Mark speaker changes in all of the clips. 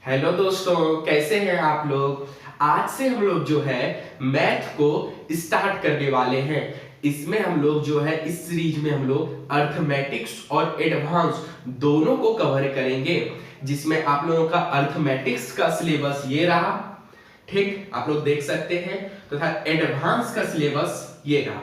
Speaker 1: Hello दोस्तों, कैसे हैं आप लोग। आज से हम लोग जो है मैथ को स्टार्ट करने वाले हैं। इसमें हम लोग जो है इस सीरीज में हम लोग अर्थमेटिक्स और एडवांस दोनों को कवर करेंगे, जिसमें आप लोगों का अर्थमेटिक्स का सिलेबस ये रहा, ठीक, आप लोग देख सकते हैं, तथा एडवांस का सिलेबस ये रहा।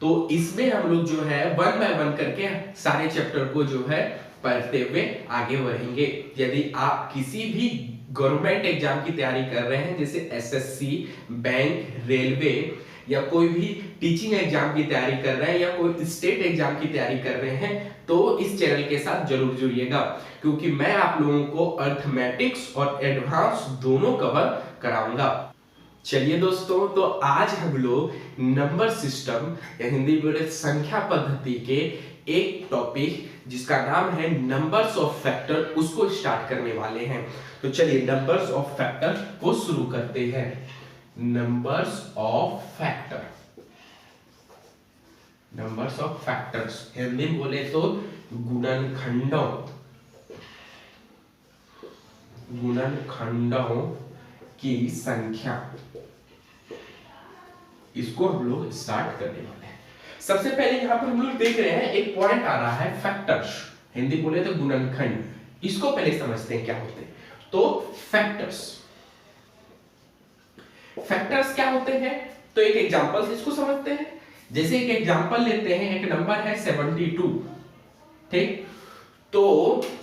Speaker 1: तो इसमें हम लोग जो है वन बाय वन करके सारे चैप्टर को जो है पढ़ते हुए आगे बढ़ेंगे। यदि आप किसी भी गवर्नमेंट एग्जाम की तैयारी कर रहे हैं, जैसे एसएससी, बैंक, रेलवे या कोई भी टीचिंग एग्जाम की तैयारी कर रहे हैं या कोई स्टेट एग्जाम की तैयारी कर रहे हैं, तो इस चैनल के साथ जरूर जुड़िएगा, क्योंकि मैं आप लोगों को अर्थमेटिक्स और एडवांस दोनों कवर कराऊंगा। चलिए दोस्तों, तो आज हम लोग नंबर सिस्टम या हिंदी बोले संख्या पद्धति के एक टॉपिक जिसका नाम है नंबर्स ऑफ फैक्टर, उसको स्टार्ट करने वाले हैं। तो चलिए नंबर्स ऑफ फैक्टर को शुरू करते हैं। Numbers of factor, numbers of factors Hindi में बोले तो गुणनखंडों, गुणनखंडों की संख्या, इसको हम लोग स्टार्ट करने वाले हैं। सबसे पहले यहां पर हम लोग देख रहे हैं एक पॉइंट आ रहा है फैक्टर्स, हिंदी बोले तो गुणनखंड। इसको पहले समझते हैं क्या होते हैं। तो फैक्टर्स, फैक्टर्स क्या होते हैं, तो एक एग्जांपल से इसको समझते हैं। जैसे एक एग्जांपल लेते हैं, एक नंबर है 72, ठीक। तो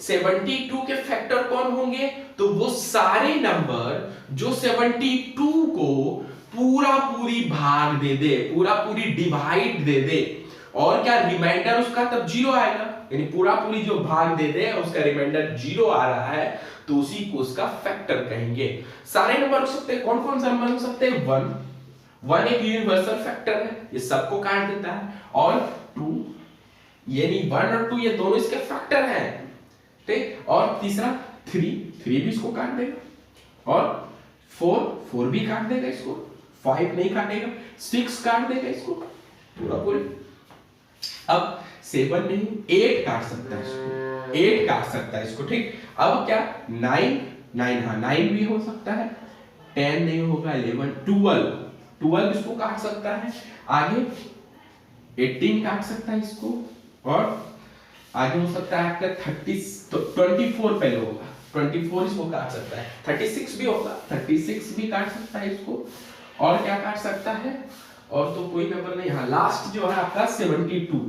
Speaker 1: 72 के फैक्टर कौन होंगे, तो वो सारे नंबर जो 72 को पूरा पूरी भाग दे दे, पूरा पूरी डिवाइड दे दे, और क्या रिमाइंडर उसका तब जीरो आएगा, यानी पूरा पूरी जो भाग दे दे उसका रिमाइंडर जीरो आ रहा है, तो उसी को उसका फैक्टर कहेंगे। सारे नंबर हो सकते हैं, कौन कौन से नंबर हो सकते हैं, वन एक यूनिवर्सल फैक्टर है, ये सबको काट देता है, और टू, यानी 1 और 2 ये दोनों इसके फैक्टर हैं, ठीक। और तीसरा 3 भी इसको काट देगा, और 4 भी काट देगा इसको, 5 नहीं काटेगा, 6 काट देगा इसको पूरा पूरे। अब 7 नहीं, 8 काट सकता है इसको, 8 काट सकता है इसको, ठीक। अब क्या 9 हाँ 9 भी हो सकता है, 10 नहीं होगा, 11, 12 इसको काट सकता है, आगे 18 काट सकता है इसको, और आगे हो सकता है आपका 30, तो 24 पहले होगा, 24 इसको काट सकता है, 36 भी होगा, 36 भी काट सकता है इसको, और क्या काट सकता है, और तो कोई नंबर नहीं। हाँ लास्ट जो है आपका 72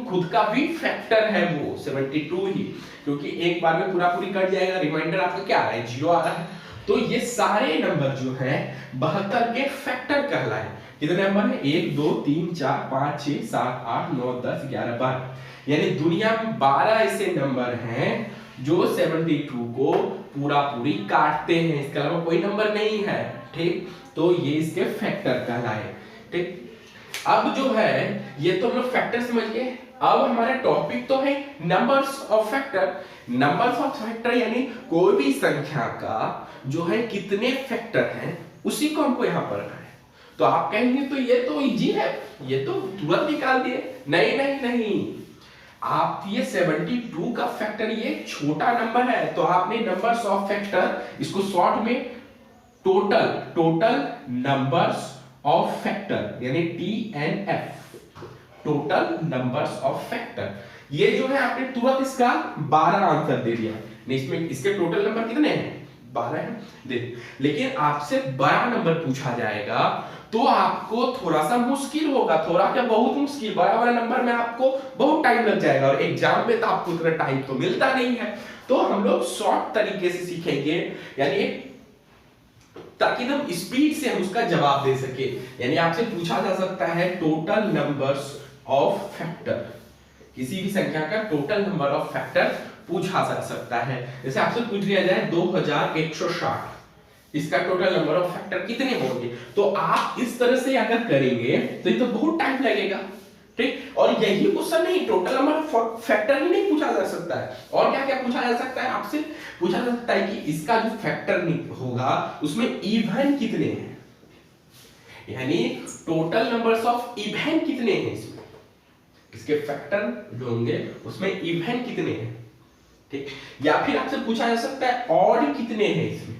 Speaker 1: खुद का भी फैक्टर है, वो 72 ही, क्योंकि एक बार में पूरा पूरी कट जाएगा, रिमाइंडर आपका क्या आ रहा है, जीरो आ रहा है। तो ये सारे नंबर जो है 72 के फैक्टर कहलाए। कितने नंबर है, 1 2 3 4 5 6 7 8 9 10 11 12, यानी दुनिया में 12 ऐसे नंबर हैं जो 72 को पूरा पूरी काटते हैं, इसके अलावा कोई नंबर नहीं है, ठीक। तो ये इसके फैक्टर कहलाए, ठीक। अब जो है ये तो हम लोग फैक्टर समझ गए। अब हमारा टॉपिक तो है numbers of factor. Numbers of factor यानी कोई भी संख्या का जो है कितने फैक्टर हैं, उसी को हमको यहां पर रखना है। तो आप कहेंगे तो ये तो इजी है, ये तो तुरंत निकाल दिए। नहीं नहीं नहीं, आप ये 72 का फैक्टर ये छोटा नंबर है, तो आपने नंबर्स ऑफ फैक्टर इसको शॉर्ट में टोटल नंबर्स ऑफ फैक्टर यानी TNF, total numbers of factor. ये जो है आपने तुरंत इसका 12 आंसर दे दिया। नहीं, इसमें इसके टोटल नंबर कितने हैं, 12 है, देख। लेकिन आपसे बड़ा नंबर पूछा जाएगा तो आपको थोड़ा सा मुश्किल होगा, थोड़ा क्या बहुत मुश्किल, बड़ा बड़ा नंबर में आपको बहुत टाइम लग जाएगा, और एग्जाम में तो आपको इतना टाइम तो मिलता नहीं है। तो हम लोग शॉर्ट तरीके से सीखेंगे, यानी ताकि हम स्पीड से हम उसका जवाब दे सके। यानी आपसे पूछा जा सकता है टोटल नंबर्स ऑफ फैक्टर, किसी भी संख्या का टोटल नंबर ऑफ फैक्टर पूछा जा सकता है। जैसे आपसे पूछ लिया जाए 2160, इसका टोटल नंबर ऑफ फैक्टर कितने होंगे, तो आप इस तरह से अगर करेंगे तो ये तो बहुत टाइम लगेगा, ठीक। और यही क्वेश्चन नहीं, टोटल नंबर फैक्टर ही नहीं पूछा जा सकता है, और क्या क्या पूछा जा सकता है, आपसे पूछा जा सकता है कि इसका जो फैक्टर होगा उसमें इवन कितने हैं, यानी टोटल नंबर्स ऑफ इवन कितने हैं, इसमें इसके फैक्टर जो होंगे उसमें इवन कितने हैं, ठीक, या फिर आपसे पूछा जा सकता है ऑड कितने हैं इसमें,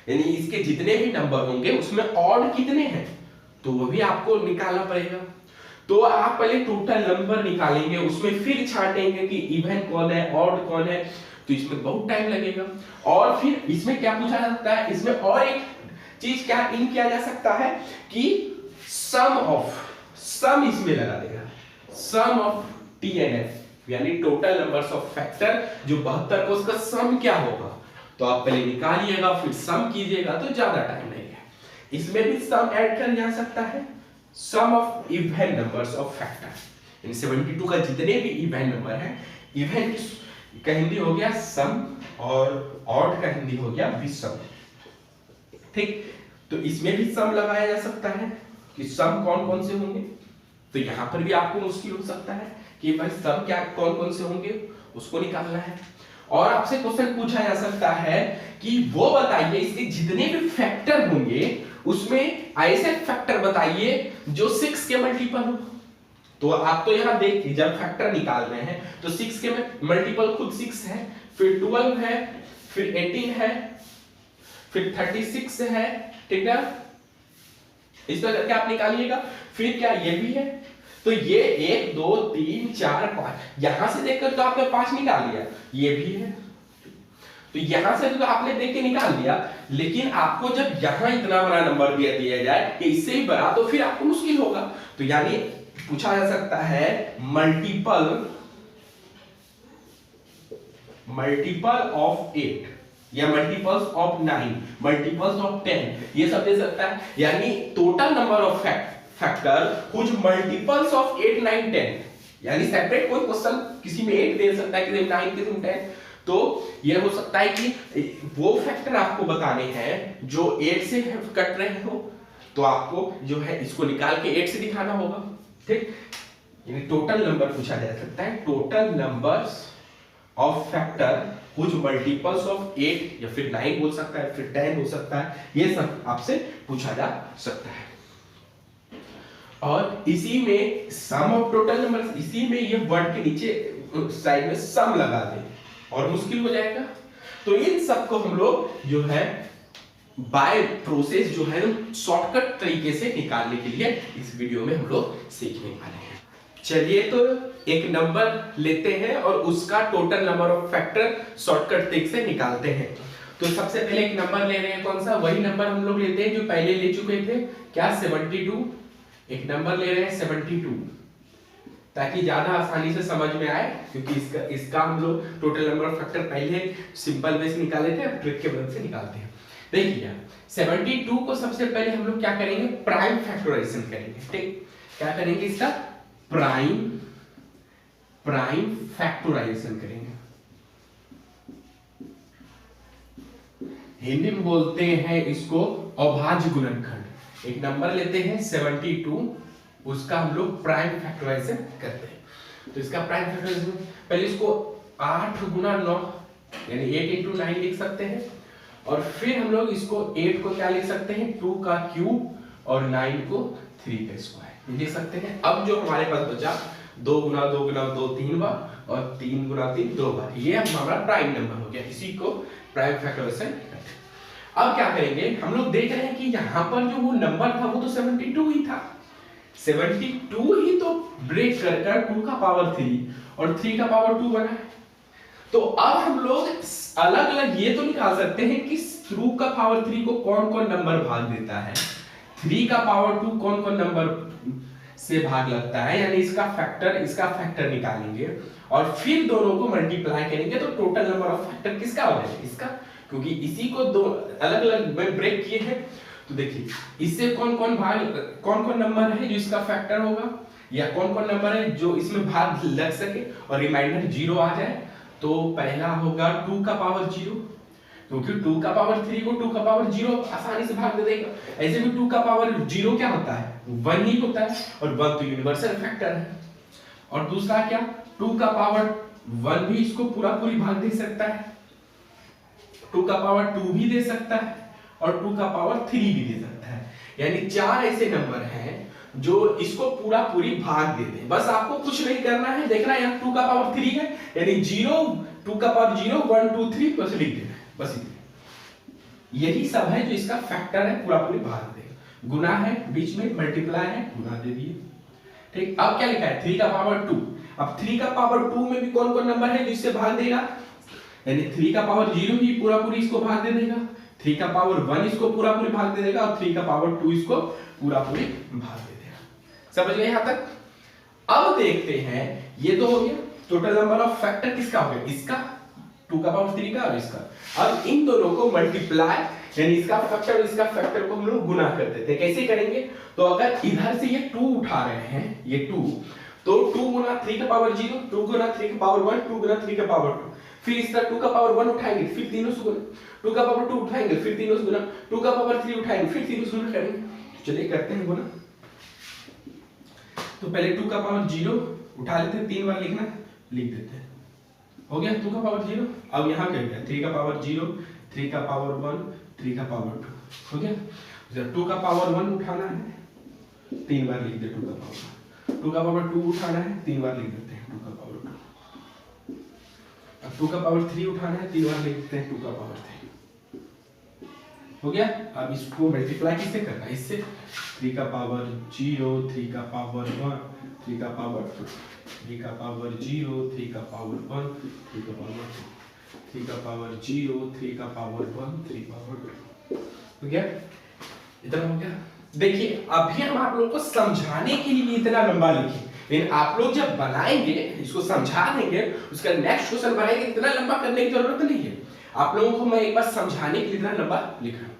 Speaker 1: यानी इसके जितने भी नंबर होंगे उसमें ऑड कितने हैं, तो वो भी आपको निकालना पड़ेगा। तो आप पहले टोटल नंबर निकालेंगे, उसमें फिर छांटेंगे कि इवन कौन है ऑड कौन है, तो इसमें बहुत टाइम लगेगा। और फिर इसमें क्या पूछा जा सकता है, इसमें और एक चीज क्या इन किया जा सकता है कि सम इसमें लगा देगा, सम ऑफ टी एंड एफ, यानी टोटल नंबर्स ऑफ फैक्टर जो 72 को उसका सम क्या होगा, तो आप पहले निकालिएगा फिर सम कीजिएगा तो ज्यादा टाइम लगेगा। इसमें भी सम ऐड कर जा सकता है, sum of even numbers of factor, इन 72 का जितने भी इवन नंबर है, इवन का हिंदी हो गया सम और ऑड का हिंदी हो गया विषम। ठीक, तो इसमें भी सम लगाया जा सकता है कि सम कौन कौन से होंगे, तो यहां पर भी आपको मुश्किल हो सकता है कि भाई सम क्या कौन कौन से होंगे उसको निकालना है। और आपसे क्वेश्चन पूछा जा सकता है कि वो बताइए इसके जितने भी फैक्टर होंगे उसमें ऐसे फैक्टर बताइए जो 6 के मल्टीपल हो। तो आप तो यहां देखिए जब फैक्टर निकाल रहे हैं तो 6 के मल्टीपल खुद 6 है, फिर 12 है, फिर 18 है, फिर 36 है, ठीक है, इस तरह करके आप निकालिएगा। फिर क्या ये भी है, तो ये 1 2 3 4 5, यहां से देखकर तो आपने 5 निकाल लिया, ये भी है, तो यहां से तो आपने देख के निकाल लिया, लेकिन आपको जब यहां इतना बड़ा नंबर दिया जाए कि इससे ही बड़ा, तो फिर आपको मुश्किल होगा। तो यानी पूछा जा सकता है मल्टीपल ऑफ 8 या मल्टीपल्स ऑफ 9, मल्टीपल्स ऑफ 10, ये सब दे सकता है, यानी total number of factor whose multiples of 8 9 10, यानी सेपरेट कोई क्वेश्चन किसी में 8 दे सकता है, किसी में 9, किसी में 10, तो ये हो सकता है कि वो फैक्टर आपको बताने हैं जो 8 से कट रहे हो, तो आपको जो है इसको निकाल के 8 से दिखाना होगा। ठीक, यानी टोटल नंबर पूछा जा सकता है, टोटल नंबर्स ऑफ फैक्टर कुछ मल्टीपल्स ऑफ 8 या फिर 9 बोल सकता है, फिर 10 हो सकता है, ये सब आपसे पूछा जा सकता है। और इसी में सम ऑफ टोटल नंबर्स, इसी में ये वर्ड के नीचे साइड में सम लगा दे और मुश्किल हो जाएगा। तो इन सबको हम लोग जो है बाय प्रोसेस जो है शॉर्टकट तरीके से निकालने के लिए इस वीडियो में हम लोग सीखने वाले हैं। चलिए तो एक नंबर लेते हैं और उसका total number of factor shortcut तरीके से निकालते हैं। तो सबसे पहले एक नंबर ले रहे हैं, कौन सा, वही नंबर हम लोग लेते हैं जो पहले ले चुके थे, क्या 72, एक नंबर ले रहे हैं 72, ताकि ज्यादा आसानी से समझ में आए, क्योंकि इसका हम लोग टोटल नंबर ऑफ फैक्टर पहले सिंपल वे से निकाले थे, अब ट्रिक के मदद से निकालते हैं। देखिए 72 को सबसे पहले हम लोग क्या करेंगे, प्राइम फैक्टराइजेशन करेंगे। ठीक, क्या करेंगे, इसका प्राइम फैक्टराइजेशन करेंगे, हिंदी में बोलते हैं इसको अभाज्य गुणनखंड। एक नंबर लेते हैं 72, उसका हम लोग प्राइम फैक्टराइजेशन करते हैं। तो इसका प्राइम फैक्टराइजेशन पहले इसको 8 गुना 9 यानी 8 into 9 लिख सकते हैं, और फिर हम लोग इसको 8 को क्या लिख सकते हैं, 2 का क्यूब, और 9 को 3 का स्क्वायर लिख सकते हैं। अब जो हमारे पास बचा 2 गुना 2 गुना 2 3 बार, और 3 गुना 3 2 बार, ये हमारा प्राइम नंबर हो गया, इसी को प्राइम फैक्टराइजेशन। अब क्या करेंगे, हम लोग देख रहे हैं कि यहाँ पर जो वो नंबर था वो तो 72 ही था, 72 ही तो ब्रेक कर 2 का पावर 3 और 3 का पावर 2 बना है। तो अब हम लोग अलग अलग ये तो निकाल सकते हैं कि 2 का पावर 3 को कौन कौन नंबर भाग देता है, 3 का पावर 2 कौन कौन नंबर से भाग लगता है, यानी इसका फैक्टर निकालेंगे और फिर दोनों को मल्टीप्लाई करेंगे, तो टोटल नंबर ऑफ फैक्टर किसका हो जाएगा, इसका, क्योंकि इसी को दो अलग अलग में ब्रेक किए हैं। तो देखिए इससे कौन कौन नंबर है जो इसका फैक्टर होगा, या कौन कौन नंबर है जो इसमें भाग लग सके और रिमाइंडर 0 आ जाए। तो पहला होगा 2 का पावर 0, क्योंकि 2 का पावर 3 को 2 का पावर 0 आसानी से भाग दे देगा। ऐसे भी 2 का पावर 0 क्या होता है, 1 ही होता है, और 1 तो यूनिवर्सल फैक्टर है। और दूसरा क्या, 2 का पावर 1 भी इसको पूरी भाग दे सकता है, 2 का पावर 2 भी दे सकता है, और 2 का पावर 3 भी दे सकता है। यानी 4 ऐसे नंबर हैं जो इसको पूरी भाग दे दे। बस आपको कुछ नहीं करना है, देखना है 2 का पावर 3 है, यानी 0 2 का पावर 0 1 2 3 बस लिख देना है, बस इतना। यही सब है जो इसका फैक्टर है, पूरा पूरी भाग देगा। गुना है बीच में, मल्टीप्लाई है, गुना दे दिए। ठीक, अब क्या लिखा है 3 का पावर 2। अब 3 का पावर 2 में भी कौन कौन नंबर है जो इससे भाग देगा, यानी 3 का पावर 0 ही पूरा पूरी इसको भाग दे देगा, 3 का पावर 1 इसको पूरा पूरी भाग दे देगा, और 3 का पावर 2 इसको पूरा पूरी भाग दे देगा। समझ गए यहां तक? अब देखते हैं, ये तो हो गया टोटल नंबर ऑफ फैक्टर किसका हो गया, इसका 2 का पावर 3 का और इसका। अब इन दोनों को मल्टीप्लाई, यानी इसका फैक्टर और इसका फैक्टर को हम लोग गुना कर देते हैं। कैसे करेंगे, तो अगर इधर से ये 2 उठा रहे हैं, ये 2, तो 2 गुना 3 का पावर 0, 2 गुना 3 का पावर 1, 2 गुना 3 का पावर 2, फिर इसका 2 का पावर 1 उठाएंगे, फिर तीनों से गुना, 2 का पावर 2 उठाएंगे, फिर तीनों से गुना, 2 का पावर 3 उठाएंगे, फिर तीनों से गुना करेंगे। चलिए करते हैं गुना। तो पहले 2 का पावर 0 उठा लेते हैं, 3 बार लिखना, लिख देते हैं, हो गया 2 का पावर 0। अब यहाँ क्या गया 3 का पावर 0, 3 का पावर 1, 3 का पावर 2, हो गया। जब 2 का पावर 1 उठाना है 3 बार लिख दे 2 का पावर, 2 का पावर 2 उठाना है 3 बार लिख देते हैं 2 का पावर 2, अब 2 का पावर 3 उठाना है 3 बार लिख देते हैं 2 का पावर 3, हो गया। अब इसको मल्टीप्लाई किससे करना है, इससे 3 का पावर 0, 3 का पावर 1, 3 का पावर 2, 3 का पावर 0, 3 का पावर 1, 3 का पावर 2, 3 का पावर 0, 3 का पावर 1, 3 पावर 2, हो गया। इतना हो गया। देखिए अभी हम आप लोगों को समझाने के लिए इतना लंबा लिखे, लेकिन आप लोग जब बनाएंगे इसको समझा देंगे, उसका नेक्स्ट क्वेश्चन बनाएंगे, इतना लंबा करने की जरूरत नहीं है। आप लोगों को मैं एक बार समझाने के लिए इतना लंबा लिख रहा हूं।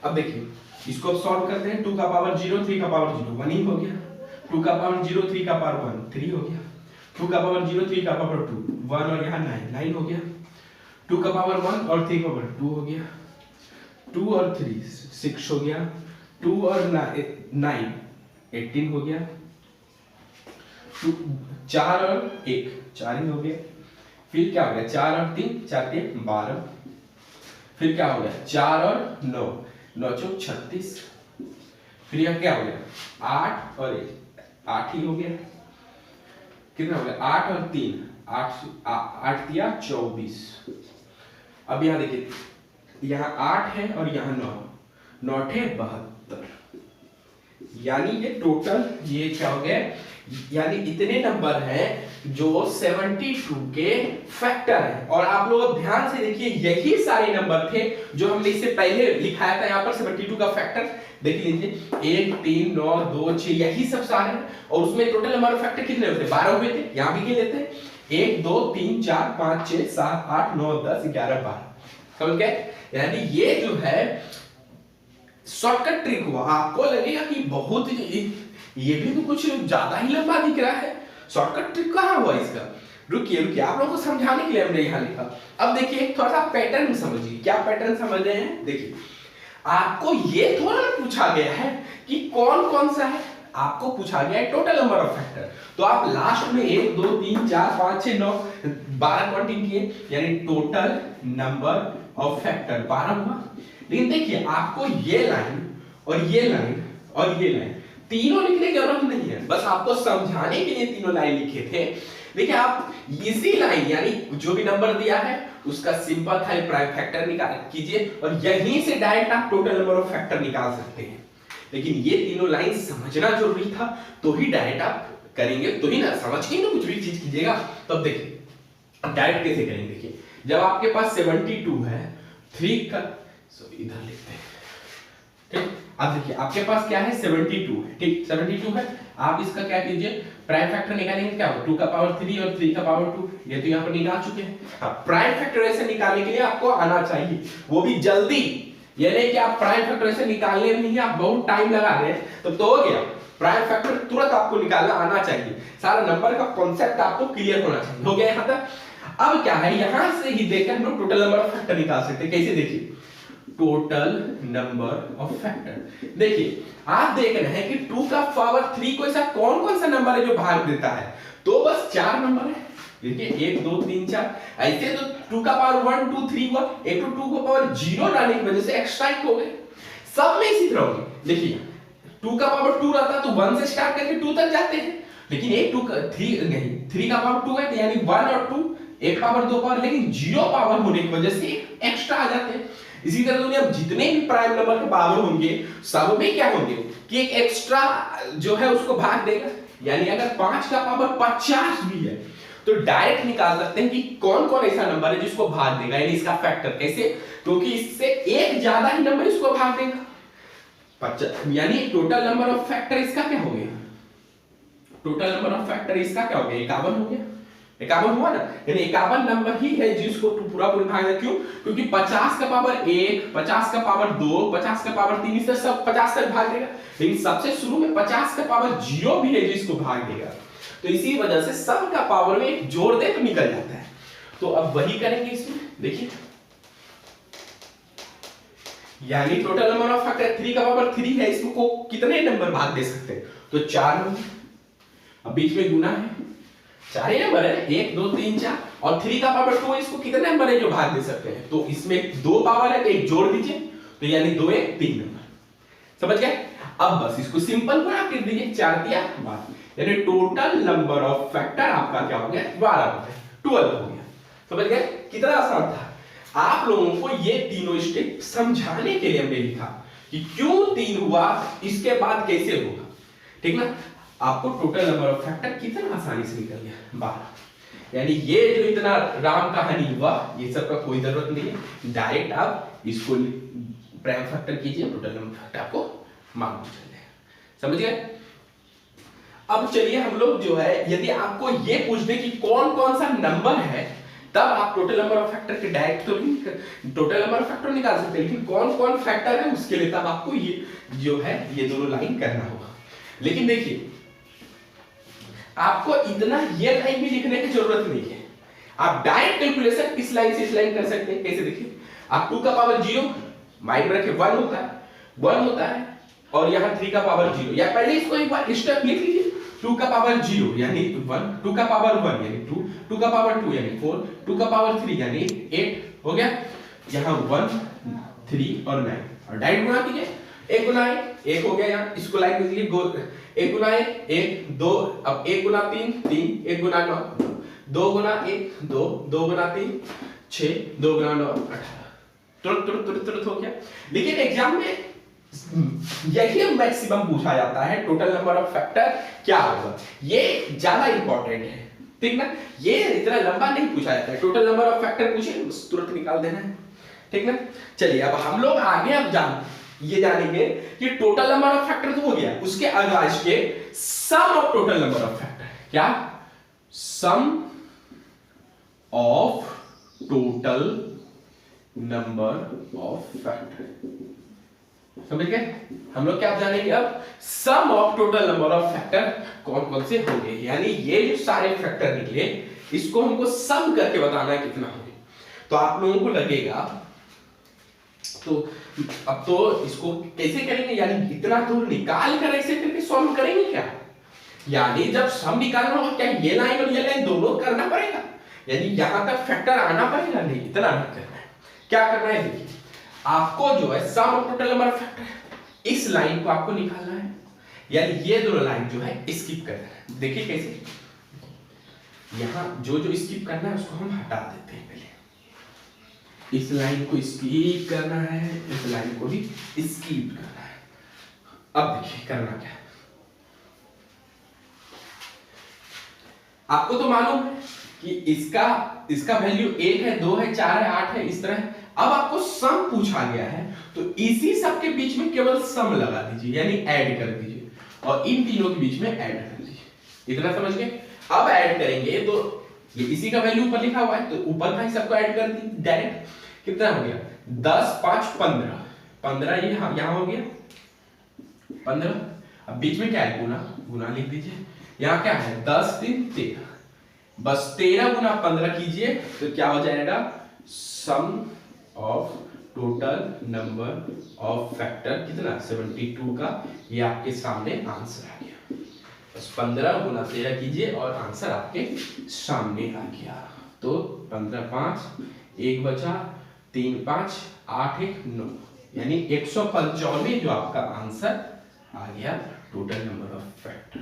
Speaker 1: अब देखिए इसको अब सॉल्व करते हैं। 2 का पावर 0, 3 का पावर 0, 1 ही हो गया। 2 का पावर 0, 3 का पावर 1, 3 हो गया। 2 का पावर 0, 3 का पावर 2, 1 और यहाँ 9, 9 हो गया। 2 का पावर 1 और 3 का पावर 2 हो गया। 2 और 3 6 हो गया। 2 और 9 18 हो गया। 4 और 1 4 ही हो गया। फिर क्या हो गया 4 और 3 4 के 12। फिर क्या हो गया 4 और 9 9 चौक 36। फिर यह क्या हो गया 8 और 1 8 ही हो गया। कितना हो गया 8 और 3 8 दिया 24। अब यहाँ देखिए यहाँ 8 है और यहाँ 9 9 है 72, यानी ये टोटल ये क्या हो गया, यानी इतने नंबर हैं जो 72 के फैक्टर हैं। और आप लोग ध्यान से देखिए यही सारे नंबर थे जो हमने इससे पहले लिखाया था यहाँ पर 72 का फैक्टर देख लीजिए 1 3 9 2 6 यही सब सारे हैं। और उसमें टोटल नंबर फैक्टर कितने हुए थे 12 हुए थे। यहाँ भी गिन लेते हैं 1 2 3 4 5 6 7 8 9 10 11 12, समझ गए। यानी ये जो है शॉर्टकट ट्रिक हुआ। आपको लगेगा कि बहुत ये भी तो कुछ ज्यादा ही लंबा दिख रहा है, शॉर्टकट ट्रिक कहाँ हुआ इसका। रुकिए रुकिए आप लोगों को समझाने के लिए हमने यहाँ लिखा। अब देखिए थोड़ा सा पैटर्न समझिए, क्या पैटर्न समझ रहे हैं। देखिए आपको ये थोड़ा ना पूछा गया है कि कौन कौन सा है, आपको पूछा गया है टोटल नंबर ऑफ फैक्टर। तो आप लास्ट में 1 2 3 4 5 6 9 12 काउंटिंग किए, यानी टोटल नंबर ऑफ फैक्टर 12 हुआ। लेकिन देखिए आपको ये लाइन और ये लाइन और ये लाइन तीनों लिखने की जरूरत नहीं है, बस आपको समझाने के लिए तीनों लाइन लिखे थे। देखिए आप इसी लाइन यानी जो भी नंबर दिया है उसका सिंपल था प्राइम फैक्टर निकाल कीजिए और यहीं से डायरेक्ट आप टोटल नंबर ऑफ फैक्टर निकाल सकते हैं। लेकिन ये तीनों लाइन समझना जरूरी था, तो ही डायरेक्ट आप करेंगे, तो ही ना समझ के ना कुछ भी चीज कीजिएगा। तब देखिए डायरेक्ट कैसे करेंगे। देखिए जब आपके पास 72 है 3 का इधर लिखते हैं, ठीक। अब देखिए आपके पास क्या है 72 है, ठीक 72 है। आप इसका क्या कीजिए प्राइम फैक्टर निकालेंगे, क्या होगा 2 का पावर 3 और 3 का पावर 2, ये तो यहाँ पर निकाल चुके हैं। हाँ, प्राइम फैक्टर ऐसे निकालने के लिए आपको आना चाहिए, वो भी जल्दी। ये नहीं कि आप प्राइम फैक्टर ऐसे निकालने में नहीं आप बहुत टाइम लगा रहे हैं, तब तो हो गया। प्राइम फैक्टर तुरंत आपको निकालना आना चाहिए, सारा नंबर का कॉन्सेप्ट आपको क्लियर होना चाहिए। हो गया यहाँ तक। अब क्या है यहाँ से ही देखकर हम लोग टोटल नंबर ऑफ फैक्टर निकाल सकते हैं। कैसे देखिए टोटल नंबर ऑफ फैक्टर, देखिए आप देख रहे हैं कि 2 का पावर 3 को ऐसा कौन कौन सा नंबर है जो भाग देता है, तो बस 4 नंबर है। देखिए 1 2 3 4, ऐसे तो 2 का पावर 1 2 3 हुआ, एक तो 2 का पावर 0 लाने की वजह से एक्स्ट्रा हो गए। सब में इसी तरह होगी। देखिए 2 का पावर 2 रहता तो 1 से स्टार्ट करके 2 तक जाते हैं, लेकिन 1 2 3 नहीं 3 का पावर 2 है, यानी 1 और 2 एक पावर दो पावर, लेकिन जीरो पावर होने की वजह से एक्स्ट्रा आ जाते हैं। इसी तरह दुनिया में जितने भी प्राइम नंबर के पावर होंगे सब में क्या होंगे कि एक एक्स्ट्रा जो है उसको भाग देगा। यानी अगर 5 का पावर 50 भी है तो डायरेक्ट निकाल सकते हैं कि कौन कौन ऐसा नंबर है जिसको भाग देगा, यानी इसका फैक्टर। कैसे? क्योंकि इससे एक ज्यादा ही नंबर इसको भाग देगा। यानी टोटल नंबर ऑफ फैक्टर इसका क्या हो गया? टोटल नंबर ऑफ फैक्टर इसका क्या हो गया? 51 हो गया। 51 हुआ ना, यानी 51 नंबर ही है जिसको पूरा पूरी भाग है। क्यों? क्योंकि 50 का पावर 1, 50 का पावर 2, 50 का पावर 3, इससे सब 50 तक भाग देगा। लेकिन सबसे शुरू में 50 का पावर 0 भी है जिसको भाग देगा। तो इसी वजह से सम का पावर में एक जोड़ दे तो निकल जाता है। तो अब वही करेंगे इसमें, देखिए। यानी टोटल नंबर ऑफ फैक्टर 3 का पावर 3 है, इसको कितने नंबर भाग दे सकते हैं? तो 4 नंबर। अब बीच में गुना है, 4 ही नंबर है, 1 2 3 4, और 3 का पावर 2 इसको कितने नंबर है जो भाग दे सकते हैं? तो इसमें 2 पावर है तो एक जोड़ दीजिए, तो यानी 2 1 3 नंबर। समझ गए? अब बस इसको सिंपल बना कर दीजिए, 4 दिया 12, यानी टोटल नंबर ऑफ फैक्टर आपका क्या हो गया? 12 हो गया, 12 हो गया। समझ गए? कितना आसान था। आप लोगों को ये तीनों स्टेप समझाने के लिए हमने लिखा कि क्यों 3 हुआ, इसके बाद कैसे होगा, ठीक ना। आपको टोटल नंबर ऑफ फैक्टर कितना आसानी से निकल गया? 12। यानी ये जो इतना राम कहानी हुआ ये सब का कोई जरूरत नहीं है, डायरेक्ट आप इसको प्राइम फैक्टर कीजिए, टोटल नंबर फैक्टर आपको मालूम चल जाएगा। समझ गए? अब चलिए हम लोग जो है, यदि आपको ये पूछ दे कि कौन कौन सा नंबर है, तब आप टोटल नंबर ऑफ फैक्टर के डायरेक्ट तो टोटल नंबर ऑफ फैक्टर निकाल सकते हैं, लेकिन कौन कौन फैक्टर है उसके लिए तब आपको ये जो है ये दोनों लाइन करना होगा। लेकिन देखिए आपको इतना ये लाइन भी लिखने की जरूरत नहीं है, आप डायरेक्ट कैलकुलेशन इस लाइन से इस लाइन कर सकते हैं। कैसे? देखिए, आप 2 का पावर 0 माइंड में रखिए, 1 होता है और यहाँ 3 का पावर 0, या पहले इसको एक बार स्टेप लिख लीजिए। 2 का पावर 0 यानी 1, 2 का पावर 1 यानी 2, 2 का पावर 2 यानी 4, 2 का पावर 3 यानी 8 हो गया। यहाँ 1 3 और 9, और डायरेक्ट गुणा कीजिए, 1 गुना 1 हो गया। यहाँ इसको लाइन कीजिए, 1 गुना 1 2, अब 1 गुना 3 3, 1 गुना 9 2 गुना 1 2, 2 गुना 3 6, 2 गुना 9 18, तुरंत हो गया। लेकिन एग्जाम में यही मैक्सिमम पूछा जाता है, टोटल नंबर ऑफ फैक्टर क्या होगा, ये ज्यादा इंपॉर्टेंट है, ठीक ना। ये इतना लंबा नहीं पूछा जाता है, टोटल नंबर ऑफ फैक्टर पूछे तुरंत निकाल देना है, ठीक ना। चलिए अब हम लोग आगे अब ये जानेंगे कि टोटल नंबर ऑफ फैक्टर तो हो गया, उसके अगला step sum of total number of factor. क्या? Sum of total number of factor. समझ गए? हम लोग क्या जानेंगे अब? Sum of total number of factor कौन कौन से होंगे, यानी ये जो सारे फैक्टर निकले इसको हमको सम करके बताना है कितना होंगे। तो आप लोगों को लगेगा तो अब तो इसको कैसे करेंगे, यानी इतना दूर निकाल कर ऐसे करके सॉल्व करेंगे क्या? यानी जब सम निकालना हो क्या ये लाइन और ये लाइन दोनों करना पड़ेगा, यानी यहां तक फैक्टर आना पड़ेगा? नहीं, इतना नहीं करना है। क्या करना है? देखिए आपको जो है sum of total number of factor इस लाइन को आपको निकालना है, यानी ये दोनों लाइन जो है स्किप करना है। देखिए कैसे, यहां जो जो स्किप करना है उसको हम हटा देते हैं। पहले इस लाइन को स्किप करना है, इस लाइन को भी स्किप करना है। अब देखिए करना क्या है, आपको तो मालूम है कि इसका वैल्यू 1 है 2 है 4 है 8 है, इस तरह। अब आपको सम पूछा गया है तो इसी सब के बीच में केवल सम लगा दीजिए, यानी ऐड कर दीजिए, और इन तीनों के बीच में ऐड कर दीजिए। इतना समझ गए? अब ऐड करेंगे तो ये इसी का वैल्यू ऊपर लिखा हुआ है तो ऊपर का ही सबको ऐड कर दी डायरेक्ट। कितना हो गया? 10 5 15, 15 ये यहां हो गया 15। अब बीच में क्या है? गुना लिख दीजिए। यहाँ क्या है? 10 3 13, बस 13 गुना 15 कीजिए तो क्या हो जाएगा? Sum of total number of factor कितना? 72 का। ये आपके सामने आंसर आ गया। बस 15 गुना 13 कीजिए और आंसर आपके सामने आ गया। तो 15 5 1 बचा, 3 5 8 1 9, यानी 195 जो आपका आंसर आ गया टोटल नंबर ऑफ फैक्टर।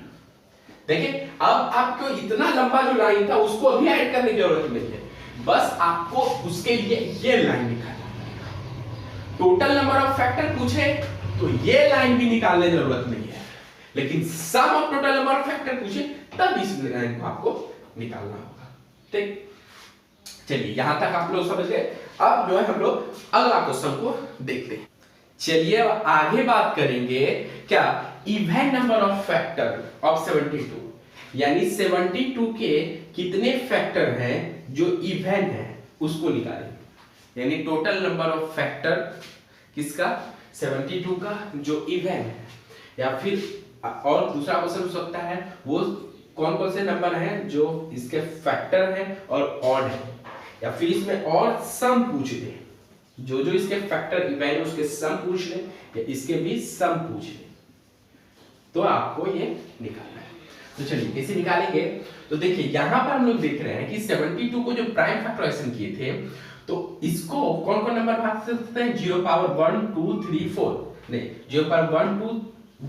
Speaker 1: देखिए अब आपको इतना लंबा जो लाइन था उसको अभी ऐड करने की जरूरत नहीं है, बस आपको उसके लिए ये लाइन निकालना पड़ेगा। टोटल नंबर ऑफ फैक्टर पूछे तो ये लाइन भी निकालने की जरूरत नहीं है, लेकिन sum of total number of factor पूछे तब इस लाइन को आपको निकालना होगा। ठीक, चलिए यहां तक आप लोग समझ गए। अब जो है हम लोग अगला क्वेश्चन को देखते हैं। चलिए अब आगे बात करेंगे क्या, even number of factor of 72, यानी 72 के कितने फैक्टर हैं जो इवन है उसको निकालेंगे। यानी टोटल नंबर ऑफ फैक्टर किसका, 72 का जो इवन है, या फिर और दूसरा क्वेश्चन हो सकता है वो कौन कौन से नंबर हैं जो इसके फैक्टर हैं और ऑड है, या फिर इसमें और सम पूछ ले, जो जो इसके फैक्टर इवन है उसके सम पूछ ले या इसके भी सम पूछ ले, तो आपको ये निकालना है। तो चलिए कैसे निकालेंगे, तो देखिए यहां पर हम लोग देख रहे हैं कि 72 को जो प्राइम फैक्टराइजेशन किए थे तो इसको कौन कौन नंबर भाग सकते हैं, 0 पावर 1 2 3 4 नहीं 0 पावर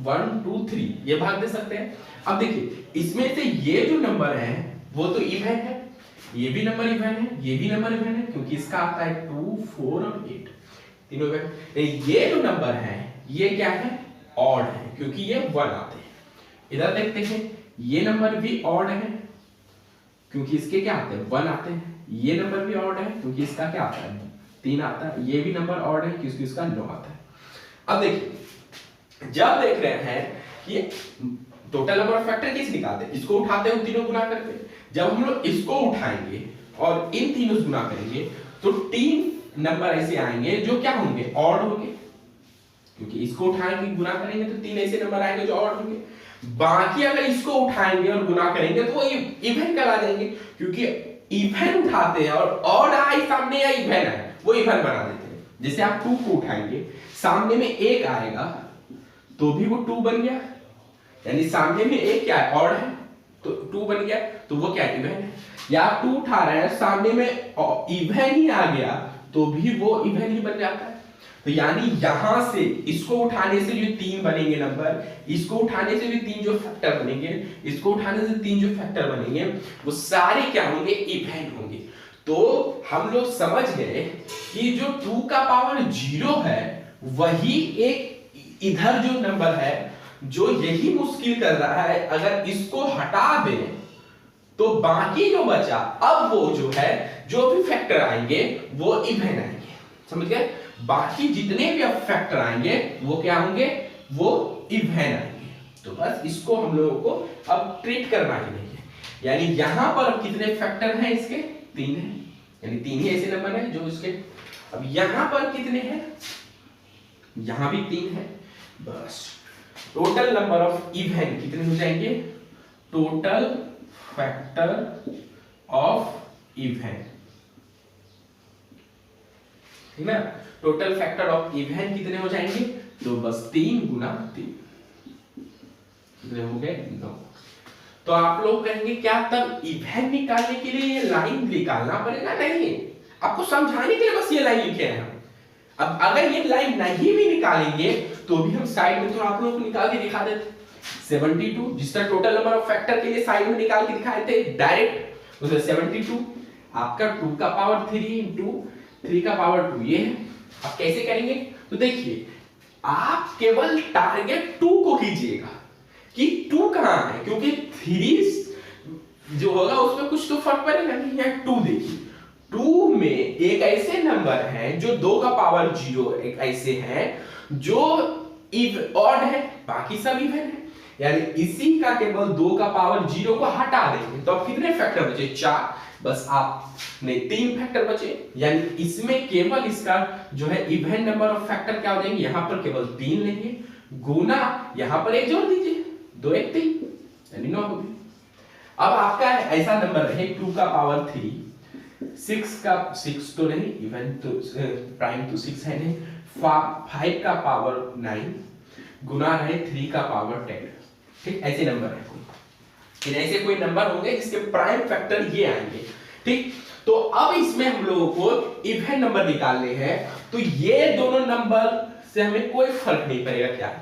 Speaker 1: 1 2 3 ये भाग दे सकते हैं। अब देखिए इसमें से ये जो नंबर है वो तो इवन है, ये भी नंबर इवन है, ये भी नंबर इवन है, क्योंकि इसका आता है 2 4 और 8 तीनों इवन। ये जो नंबर है ये क्या है, ऑड है, क्योंकि ये 1 आते हैं। इधर देखते हैं ये नंबर भी ऑड है क्योंकि इसके क्या आते हैं 1 आते हैं, ये नंबर भी ऑड है क्योंकि इसका क्या आता है 3 आता है, ये भी नंबर ऑड है क्योंकि इसका 9 आता है। अब देखिए जब देख रहे हैं कि टोटल नंबर ऑफ फैक्टर कैसे निकालते हैं, इसको उठाते हैं तीनों गुना करके, जब हम लोग इसको उठाएंगे और इन तीनों से गुना करेंगे तो 3 नंबर ऐसे आएंगे जो क्या होंगे, ऑड होंगे, क्योंकि इसको उठाएंगे गुना करेंगे तो 3 ऐसे नंबर आएंगे जो ऑड होंगे। बाकी अगर इसको उठाएंगे और गुना करेंगे तो वो इवन करा देंगे, क्योंकि इवन उठाते हैं और ऑड आई सामने या इवन है वो इवन बना देते हैं। जैसे आप 2 को उठाएंगे सामने में 1 आएगा तो भी वो 2 बन गया, यानी सामने में 1 क्या है, ऑड है तो 2 बन गया, तो वो क्या इवन है। या आप 2 उठा रहे हैं सामने में इवन ही आ गया तो भी वो इवन ही बन जाता है। तो यानी यहां से इसको उठाने से जो 3 बनेंगे नंबर, इसको उठाने से भी 3 जो फैक्टर बनेंगे, इसको उठाने से 3 जो फैक्टर बनेंगे वो सारे क्या होंगे, इवन होंगे। तो हम लोग समझ गए कि जो 2 का पावर 0 है वही एक इधर जो नंबर है जो यही मुश्किल कर रहा है, अगर इसको हटा दें तो बाकी जो बचा अब वो जो है जो भी फैक्टर आएंगे वो इवन आएंगे, समझ गए। बाकी जितने भी अब फैक्टर आएंगे वो क्या होंगे, वो इवन आएंगे। तो बस इसको हम लोगों को अब ट्रीट करना ही नहीं है। यानी यहां पर अब कितने फैक्टर हैं इसके, 3 हैं, यानी 3 ही ऐसे नंबर हैं जो इसके। अब यहां पर कितने हैं, यहां भी 3 है, बस टोटल नंबर ऑफ इवन कितने हो जाएंगे, टोटल फैक्टर ऑफ इवन, ठीक ना। टोटल फैक्टर ऑफ इवन कितने हो जाएंगे, तो बस 3 गुना 3 कितने हो गए, 9। तो आप लोग कहेंगे क्या तब इवन निकालने के लिए ये लाइन निकालना पड़ेगा, नहीं, आपको समझाने के लिए बस ये लाइन लिखे हैं हम। अब अगर ये लाइन नहीं भी निकालेंगे तो भी हम साइड में तो आप लोगों को निकाल के दिखा देते। 72 जिसका टोटल नंबर ऑफ फैक्टर के लिए साइड में निकाल के दिखाए थे डायरेक्ट, उसमें 72 आपका 2 का पावर 3 इंटू 3 का पावर 2 ये है। आप कैसे करेंगे, तो देखिए आप केवल टारगेट 2 को कीजिएगा कि 2 कहां है, क्योंकि 3 जो होगा उसमें कुछ तो फर्क पड़ेगा नहीं। यहाँ 2 देखिए, 2 में एक ऐसे नंबर है जो 2 का पावर 0 एक ऐसे हैं जो ऑड है, बाकी सब इवन है, यानी इसी का केवल 2 का पावर 0 को हटा देंगे तो अब कितने फैक्टर बचे, 4, बस आप नहीं 3 फैक्टर बचे, यानी इसमें केवल इसका जो है इवन नंबर ऑफ फैक्टर क्या हो जाएंगे, यहां पर केवल 3 लेंगे, गुना यहां पर 1 जोड़ दीजिए, 2 1 3 यानी 9 हो गया। अब आपका ऐसा नंबर है 2 का पावर 3, 6 का 6 तो नहीं, इवन तो प्राइम तो 6 है नहीं, 5 का पावर 9 गुना है 3 का पावर 10, ठीक, ऐसे नंबर है कोई, ऐसे कोई नंबर होंगे जिसके प्राइम फैक्टर ये आएंगे, ठीक। तो अब इसमें हम लोगों को इवन नंबर निकालने हैं, तो ये दोनों नंबर से हमें कोई फर्क नहीं पड़ेगा, क्या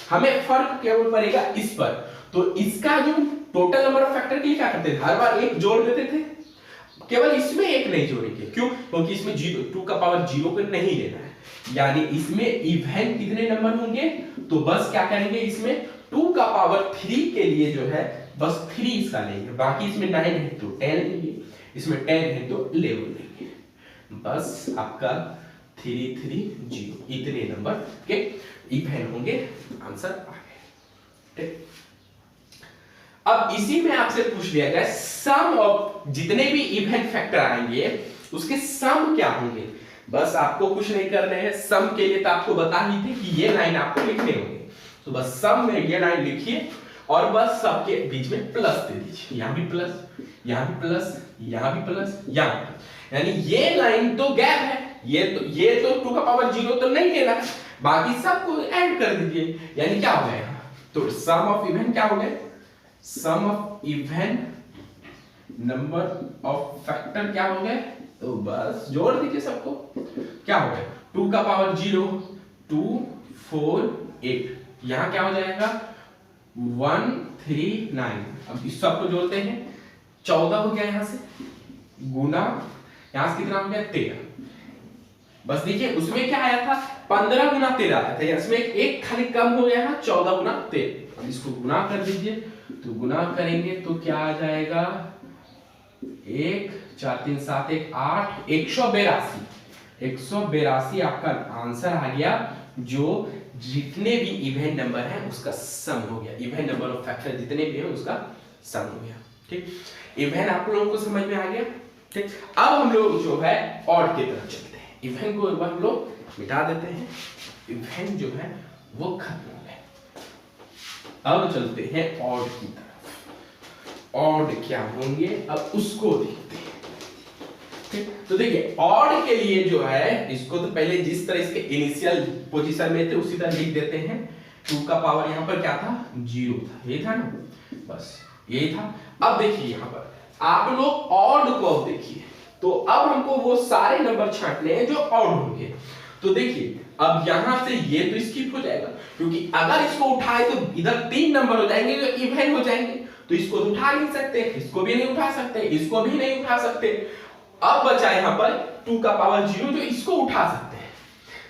Speaker 1: हमें फर्क केवल पड़ेगा इस पर। तो इसका जो टोटल नंबर ऑफ फैक्टर के लिए क्या करते थे, हर बार 1 जोड़ देते थे, केवल इसमें एक नहीं जोड़ेंगे, क्यों? क्योंकि इसमें 2 का पावर 0 को नहीं लेना है, यानी इसमें इवन कितने नंबर होंगे, तो बस क्या करेंगे, इसमें 2 का पावर 3 के लिए जो है बस 3 इसका लेंगे, बाकी इसमें 9 है तो 10 लेंगे, इसमें 10 है तो 11 लेंगे, बस आपका 3 3 0 इतने नंबर के इवन होंगे, आंसर आ गया। ठीक, अब इसी में आपसे पूछ लिया जाए सम ऑफ जितने भी इवन फैक्टर आएंगे उसके सम क्या होंगे, बस आपको कुछ नहीं करने हैं, सम के लिए तो आपको बता ही थे कि ये लाइन आपको लिखने होंगे, तो बस सम में ये लाइन लिखिए और बस सबके बीच में प्लस दे दीजिए, यहां भी प्लस, यहां भी प्लस, यहां भी प्लस, यहां भी, यानी ये लाइन तो गैप है, ये तो 2 का पावर 0 तो नहीं लेना, बाकी सबको ऐड कर दीजिए, यानी क्या हो जाएगा, तो सम ऑफ इवन क्या हो गए, sum of even number of factor क्या हो गए, तो बस जोड़ दीजिए सबको, क्या हो गया 2 का पावर 0 2 4 8, यहां क्या हो जाएगा 1 3 9, अब इस सबको जोड़ते हैं 14 हो गया, यहां से गुना यहां से कितना हो गया 13, बस देखिए उसमें क्या आया था 15 गुना 13 आया था, इसमें एक खाली कम हो गया है 14 गुना 13, अब इसको गुना कर दीजिए, तो गुना करेंगे तो क्या आ जाएगा 1 4 3 7 1 8 182 आपका आंसर आ गया, जो जितने भी इवन नंबर हैं उसका सम हो गया, इवन नंबर ऑफ फैक्टर जितने भी हैं उसका सम हो गया। ठीक, इवन आप लोगों को समझ में आ गया। ठीक, अब हम लोग जो है ऑड की तरफ चलते हैं, इवन को एक बार हम लोग मिटा देते हैं, इवन जो है वो खत्म हो गए, अब चलते हैं ऑड की तरफ, ऑड क्या होंगे अब उसको देखते हैं। तो देखिए ऑड के लिए जो है इसको तो पहले जिस तरह इसके इनिशियल पोजीशन में थे उसी तरह लिख देते हैं, 2 का पावर यहां पर क्या था 0 था, ये था ना, बस यही था। अब देखिए यहां पर आप लोग ऑड को देखिए, तो अब हमको वो सारे नंबर छांटने हैं जो ऑड होंगे, तो देखिए अब यहां से ये तो स्किप हो जाएगा, क्योंकि अगर इसको उठाए तो इधर 3 नंबर हो जाएंगे जो इवन हो जाएंगे, तो इसको उठा नहीं सकते, इसको भी नहीं उठा सकते, इसको भी नहीं उठा सकते, अब बचा यहां पर 2 का पावर 0 जो इसको उठा सकते हैं,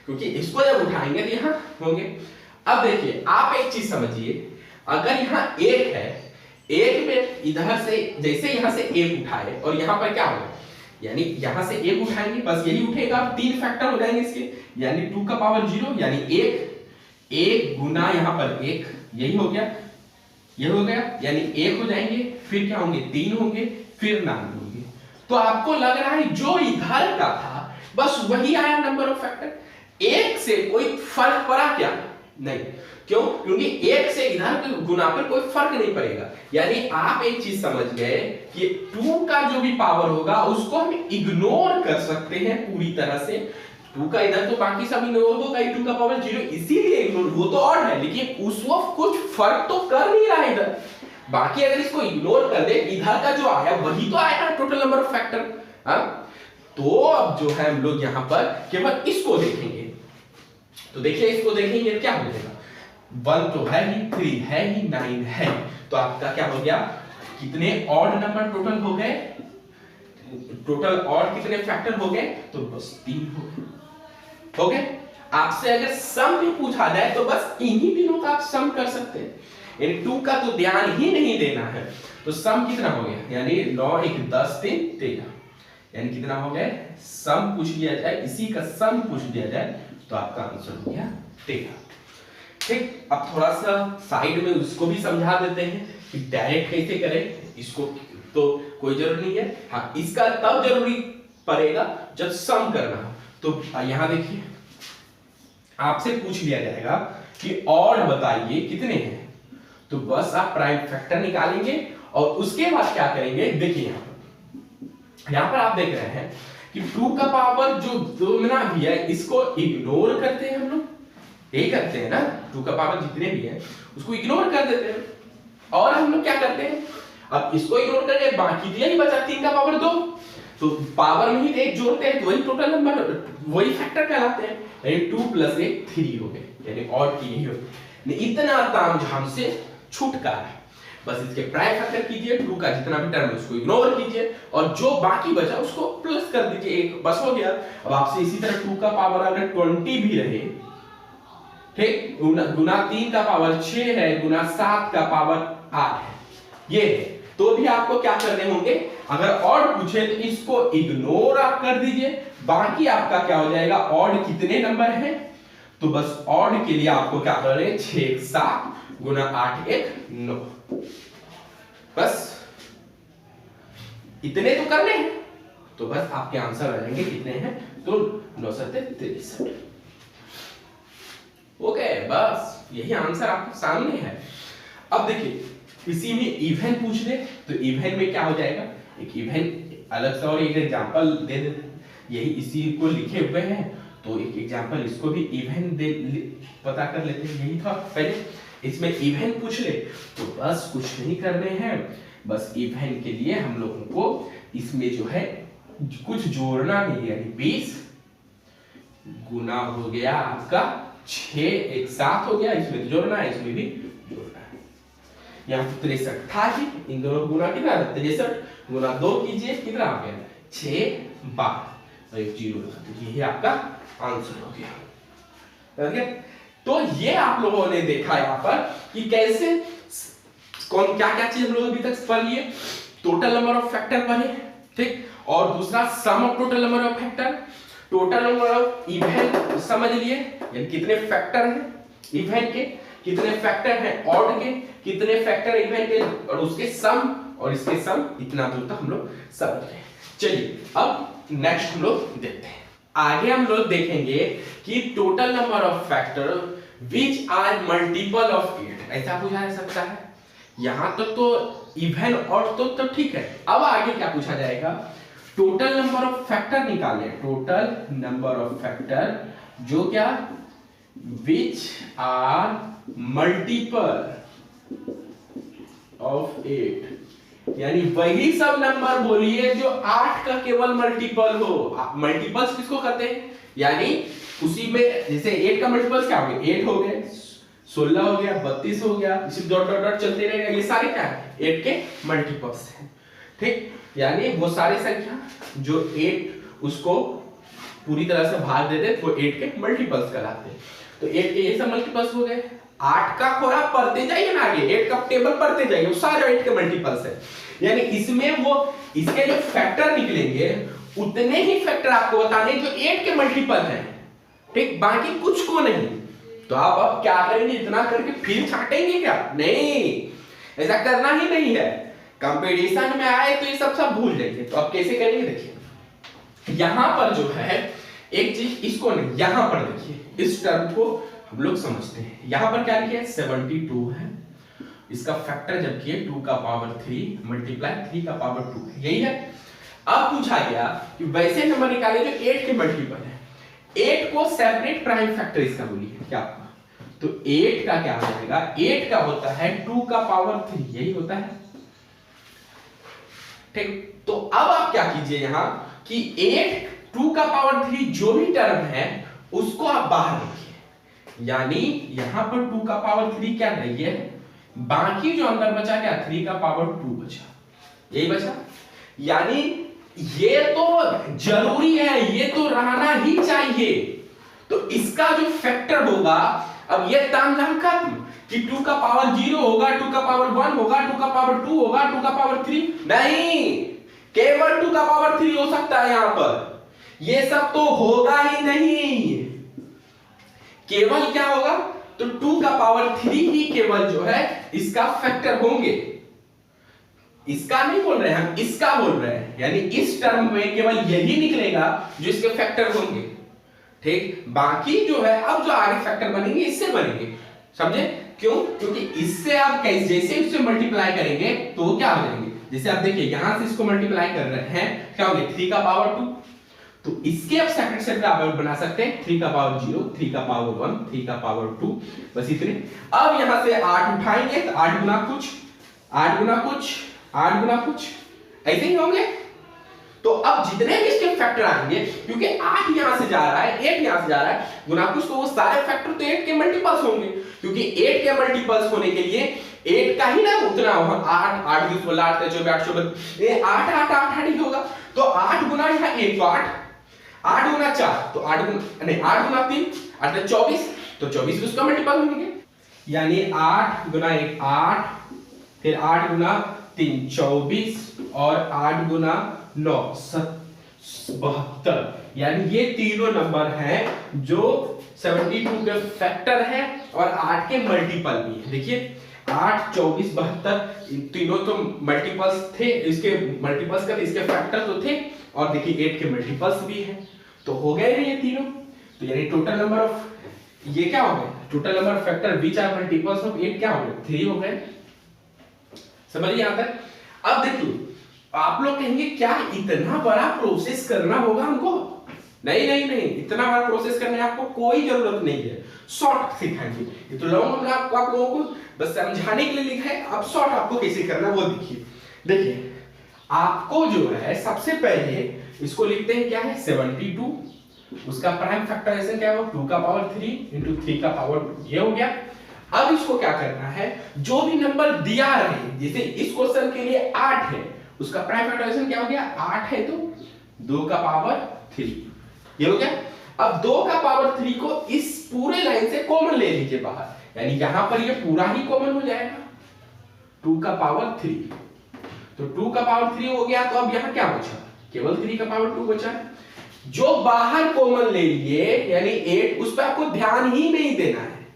Speaker 1: क्योंकि इसको जब उठाएंगे तो यहां होंगे। अब देखिए आप एक चीज समझिए, अगर यहां 1 है, 1 में इधर से जैसे यहां से 1 उठाए और यहां पर क्या होगा, यानी यहां से 1 उठाएंगे बस यही उठेगा, 3 फैक्टर हो जाएंगे इसके, यानी 2 का पावर 0 यानी 1 गुना यहां पर 1, यही हो गया, ये हो गया, यानी 1 हो जाएंगे, फिर क्या होंगे 3 होंगे, फिर 9 होंगे। तो आपको लग रहा है जो इधर का था बस वही आया नंबर ऑफ फैक्टर, 1 से कोई फर्क पड़ा क्या, नहीं, क्यों, क्योंकि 1 से इधर गुना पर कोई फर्क नहीं पड़ेगा, यानी आप एक चीज समझ गए कि 2 का जो भी पावर होगा उसको हम इग्नोर कर सकते हैं पूरी तरह से, 2 का इधर तो बाकी सब इग्नोर होगा, 2 का पावर 0 इसीलिए इग्नोर, वो तो ऑड है लेकिन उस वक्त कुछ फर्क तो कर नहीं रहा इधर, बाकी अगर इसको इग्नोर कर दे इधर का जो आया वही तो आया टोटल नंबर ऑफ फैक्टर। तो अब जो है हम लोग यहां पर केवल इसको देखेंगे, तो देखिए इसको देखेंगे क्या हो जाएगा, 1 तो है ही, 3 है ही, 9 है, तो आपका क्या हो गया, कितने ऑड नंबर टोटल हो गए, टोटल ऑड कितने फैक्टर हो गए, तो बस 3 हो गए। आपसे अगर सम भी पूछा जाए तो बस इन्हीं तीनों का आप सम कर सकते हैं, यानी 2 का तो ध्यान ही नहीं देना है, तो सम कितना हो गया, यानी 9 1 10 3 13, यानी कितना हो गया, सम पूछ लिया जाए, इसी का सम पूछ लिया जाए तो आपका आंसर हो गया 13। ठीक, अब थोड़ा सा साइड में उसको भी समझा देते हैं कि डायरेक्ट कैसे करें, इसको तो कोई जरूरत नहीं है, हाँ इसका तब जरूरी पड़ेगा जब सम करना हो। तो यहां देखिए आपसे पूछ लिया जाएगा कि ऑड बताइए कितने हैं, तो बस आप प्राइम फैक्टर निकालेंगे और उसके बाद क्या करेंगे, देखिए यहां पर आप देख रहे हैं कि 2 का पावर जो दुगना भी है इसको इग्नोर करते हैं हम लोग, यही करते हैं ना, 2 का पावर जितने भी है उसको इग्नोर कर देते हैं, और हम लोग क्या करते हैं, अब इसको इग्नोर करके बाकी यही बचा 3 का पावर 2, तो पावर में ही 1 जोड़ते हैं तो वही टोटल नंबर, वही फैक्टर कहलाते हैं, यानी 2 + 1 3 हो गए, यानी ऑड की यही हो, इतना तामझाम से छुटकारा। बस इसके प्राइम फैक्टर कीजिए, 2 का जितना भी टर्म है उसको इग्नोर कीजिए और जो बाकी बचा उसको प्लस कर दीजिए, एक बस हो गया। अब आपसे इसी तरह 2 का पावर अगर 20 भी रहे, ठीक, गुना 3 का पावर 6 है, गुना 7 का पावर 8 है, ये तो भी आपको क्या करने होंगे, अगर ऑड पूछे तो इसको इग्नोर आप कर दीजिए, बाकी आपका क्या हो जाएगा, ऑड कितने नंबर हैं, तो बस ऑड के लिए आपको क्या करना है, 6 7 गुना 8 1 9, बस इतने तो करने हैं, तो बस आपके आंसर आ जाएंगे कितने हैं, तो 9 7 63। ओके, बस यही आंसर आपके सामने है। अब देखिए इसी में इवन पूछ ले तो इवन में क्या हो जाएगा, एक इवन अलग सा और एक एग्जांपल दे देते हैं, यही इसी को लिखे हुए हैं तो एक एग्जांपल इसको भी इवन दे पता कर लेते हैं। यही था पहले, इसमें इवन पूछ ले तो बस कुछ नहीं करने हैं, बस इवन के लिए हम लोगों को इसमें जो है कुछ जोड़ना नहीं है, यानी 20 गुना हो गया आपका 6 एक साथ हो गया, इसमें तो जोड़ना है, इसमें भी जोड़ना है। यहाँ 63 था ही, इन दोनों गुना कितना, 63 गुना 2 कीजिए कितना आ गया, 6 12 और एक 0 लगा, तो ये आपका आंसर हो गया। तो ये आप लोगों ने देखा यहाँ पर कि कैसे कौन क्या क्या चीज हम लोग अभी तक पढ़ लिए, टोटल नंबर ऑफ फैक्टर पढ़े, ठीक, और दूसरा sum of total number of factor, total number of even समझ लिए, यानी कितने फैक्टर हैं इवन के, कितने फैक्टर हैं ऑड के, कितने फैक्टर इवन के, और उसके सम और इसके सम, इतना दूर तक हम लोग समझ रहे हैं। चलिए अब नेक्स्ट हम लोग देखते हैं, आगे हम लोग देखेंगे कि total number of factor which are multiple of 8, ऐसा पूछा जा सकता है। यहां तक तो इवन और तो ठीक है, अब आगे क्या पूछा जाएगा, टोटल नंबर ऑफ फैक्टर निकाले, टोटल नंबर ऑफ फैक्टर जो क्या, विच आर मल्टीपल ऑफ 8, यानी वही सब नंबर बोलिए जो 8 का केवल मल्टीपल हो। मल्टीपल्स किसको कहते हैं, यानी उसी में जैसे 8 का मल्टीपल्स क्या हो गए, 8 हो गए, 16 हो गया, 32 हो गया, इसी डॉट डॉट डॉट चलते रहेगा, ये सारे क्या है 8 के मल्टीपल्स हैं, ठीक, यानी वो सारे संख्या जो 8 उसको पूरी तरह से भाग देते वो 8 के मल्टीपल्स कहलाते हैं। तो 8 के ये सब मल्टीपल्स हो गए, 8 का खोरा पढ़ते जाइए ना आगे, 8 का टेबल पढ़ते जाइए, वो सारे 8 के मल्टीपल्स है, यानी इसमें वो इसके जो फैक्टर निकलेंगे उतने ही फैक्टर आपको बताने जो 8 के मल्टीपल हैं, ठीक, बाकी कुछ को नहीं। तो आप अब क्या करेंगे, इतना करके फिर छाटेंगे क्या, नहीं, ऐसा करना ही नहीं है, कंपटीशन में आए तो ये सब भूल जाइए। तो अब कैसे करेंगे, देखिए यहां पर जो है एक चीज, इसको नहीं, यहां पर देखिए इस टर्म को हम लोग समझते हैं, यहां पर क्या लिखा है 72 है, इसका फैक्टर जब किए 2 का पावर 3 मल्टीप्लाई 3 का पावर 2 है, यही है। अब पूछा गया कि वैसे नंबर निकाले जो 8 के मल्टीपल है, 8 को सेपरेट प्राइम फैक्टर इसका बोलिए क्या, तो 8 का क्या हो जाएगा, 8 का होता है 2 का पावर 3, यही होता है, ठीक। तो अब आप क्या कीजिए यहां कि 8 2 का पावर 3 जो भी टर्म है उसको आप बाहर रखिए, यानी यहां पर 2 का पावर 3 क्या रही है, बाकी जो अंदर बचा क्या 3 का पावर 2 बचा, यही बचा, यानी ये तो जरूरी है, ये तो रहना ही चाहिए। तो इसका जो फैक्टर होगा, अब ये तामझाम खत्म कि 2 का पावर 0 होगा, 2 का पावर 1 होगा, 2 का पावर 2 होगा, 2 का पावर 3 नहीं, केवल 2 का पावर 3 हो सकता है यहां पर, ये सब तो होगा ही नहीं, केवल क्या होगा, तो 2 का पावर 3 ही केवल जो है इसका फैक्टर होंगे, इसका नहीं बोल रहे हैं हम, इसका बोल रहे हैं, यानी इस टर्म में केवल यही निकलेगा जो इसके फैक्टर होंगे, ठीक, बाकी जो है अब जो आगे फैक्टर बनेंगे इससे बनेंगे, समझे क्यों, क्योंकि इससे आप कैसे जैसे इससे मल्टीप्लाई करेंगे तो क्या हो जाएंगे, जैसे आप देखिए यहां से इसको मल्टीप्लाई कर रहे हैं, क्या होंगे 3 का पावर 2, तो इसके आप सेकंड सेट आप बना सकते हैं 3 का पावर 0, 3 का पावर 1, 3 का पावर 2, बस इतने। अब यहां से 8 उठाएंगे तो 8 गुना कुछ, 8 गुना कुछ, 8 गुना कुछ, ऐसे ही होंगे। तो अब जितने भी इसके फैक्टर आएंगे, क्योंकि 8 यहां से जा रहा है, 8 यहां से जा रहा है, गुना कुछ, तो वो सारे फैक्टर तो 8 के मल्टीपल्स होंगे, क्योंकि 8 के मल्टीपल्स होने के लिए 8 का ही ना उतना 8 8 20 16 8 24 8 24 ये 8 8 8 8 ही होगा। तो 8 गुना यहाँ 1 तो 8 8 गुना 4 तो 8 गुना नहीं 8 गुना 3 8 24 तो 24 भी उसका मल्टीपल होंगे, यानी 8 गुना 1 8 फिर 8 गुना 3 24 और 8 गुना 9 72, यानी ये तीनों नंबर हैं जो 72 के फैक्टर है और 8 के मल्टीपल भी है। देखिए 8 24 72 तीनों तो मल्टीपल्स थे, इसके मल्टीपल्स का इसके फैक्टर तो थे और देखिए 8 के मल्टीपल्स भी हैं, तो हो गए ये तीनों। तो यानी टोटल नंबर ऑफ ये क्या हो गए, total number of factor which are multiples of 8 क्या हो गए 3 हो गए। समझिए यहां तक। अब देखिए आप लोग कहेंगे क्या इतना बड़ा प्रोसेस करना होगा हमको? नहीं नहीं नहीं, इतना बड़ा प्रोसेस करने आपको कोई जरूरत नहीं है, शॉर्ट सिखाएंगे। ये तो लॉन्ग हमने आप लोगों को बस समझाने के लिए लिखा है, अब शॉर्ट आपको कैसे करना है वो देखिए। देखिए आपको जो है सबसे पहले इसको लिखते हैं क्या है 72, उसका प्राइम फैक्टराइजेशन क्या है 2 का पावर 3 into 3 का पावर 2, ये हो गया। अब इसको क्या करना है, जो भी नंबर दिया रहे, जैसे इस क्वेश्चन के लिए 8 है, उसका प्राइम फैक्टराइजेशन क्या हो गया 8 है तो 2 का पावर 3, ये हो गया। अब 2 का पावर 3 को इस पूरे लाइन से कॉमन ले लीजिए बाहर, यानी यहां पर ये पूरा ही कॉमन हो जाएगा 2 का पावर 3, तो 2 का पावर 3 हो गया। तो अब यहां क्या बचा, केवल 3 का पावर 2 बचा है। जो बाहर कॉमन ले लिए यानी 8, उस पर आपको ध्यान ही नहीं देना है,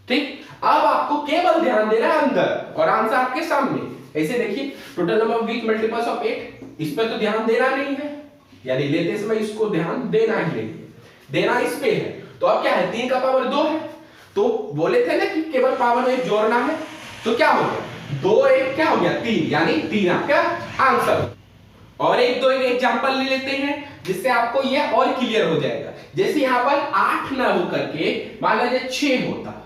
Speaker 1: ठीक। अब आपको केवल ध्यान देना है अंदर और आंसर आपके सामने। ऐसे देखिए total number of week multiples of 8, इस पर तो ध्यान देना नहीं है, यानी लेते समय इसको ध्यान देना ही नहीं है, देना इस पे है। तो अब क्या है 3 का पावर 2 है, तो बोले थे ना कि केवल पावर में जोड़ना है, तो क्या हो गया 2 1 क्या हो गया 3, यानी 3 आपका आंसर। और एक दो एग्जांपल ले लेते हैं जिससे आपको यह और क्लियर हो जाएगा। जैसे यहां पर 8 ना हो करके मान लीजिए 6 होता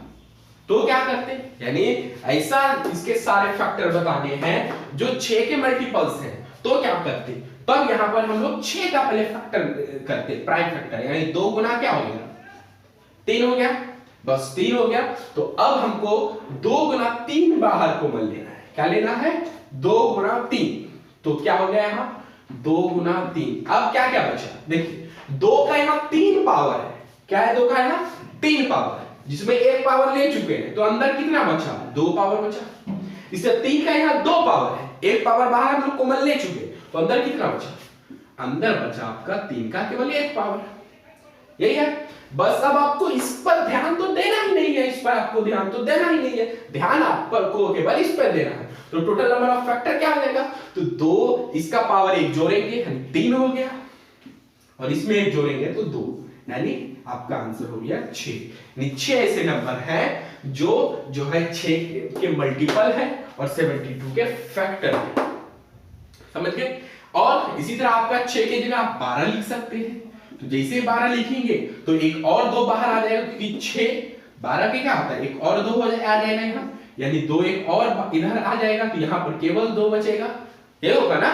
Speaker 1: तो क्या करते, यानी ऐसा इसके सारे फैक्टर बताने हैं जो 6 के मल्टीपल्स हैं, तो क्या करते, तब यहां पर हम लोग 6 का पहले फैक्टर करते प्राइम फैक्टर, यानी 2 गुना क्या हो गया 3 हो गया, बस 3 हो गया। तो अब हमको 2 गुना 3 बाहर को मन लेना है, क्या लेना है 2 गुना 3, तो क्या हो गया यहां 2 गुना 3। अब क्या क्या बचा, देखिए 2 का यहां 3 पावर है, क्या है 2 का यहां 3 पावर है, जिसमें 1 पावर ले चुके हैं, तो अंदर कितना बचा 2 पावर बचा। इससे 3 का यहां 2 पावर है, 1 पावर बाहर हम लोग कॉमन ले चुके, तो अंदर कितना बचा, अंदर बचा आपका 3 का केवल 1 पावर, यही है बस। अब आपको इस पर ध्यान तो देना ही नहीं है, इस पर आपको ध्यान तो देना ही नहीं है, ध्यान आप पर को केवल इस पर देना है। तो टोटल नंबर ऑफ फैक्टर क्या हो जाएगा, तो 2 इसका पावर 1 जोड़ेंगे 3 हो गया, और इसमें 1 जोड़ेंगे तो 2, यानी आपका आंसर हो गया 6। 6 ऐसे नंबर हैं जो है 6 के मल्टीपल है और 72 के फैक्टर है, समझ गए। और इसी तरह आपका 6 के जगह आप 12 लिख सकते हैं, तो जैसे 12 लिखेंगे तो एक और 2 बाहर आ जाएगा, क्योंकि 6 12 के क्या होता है एक और 2 आ जाएगा यहाँ, यानी 2 एक और इधर आ जाएगा, तो यहाँ पर केवल 2 बचेगा, ये होगा ना।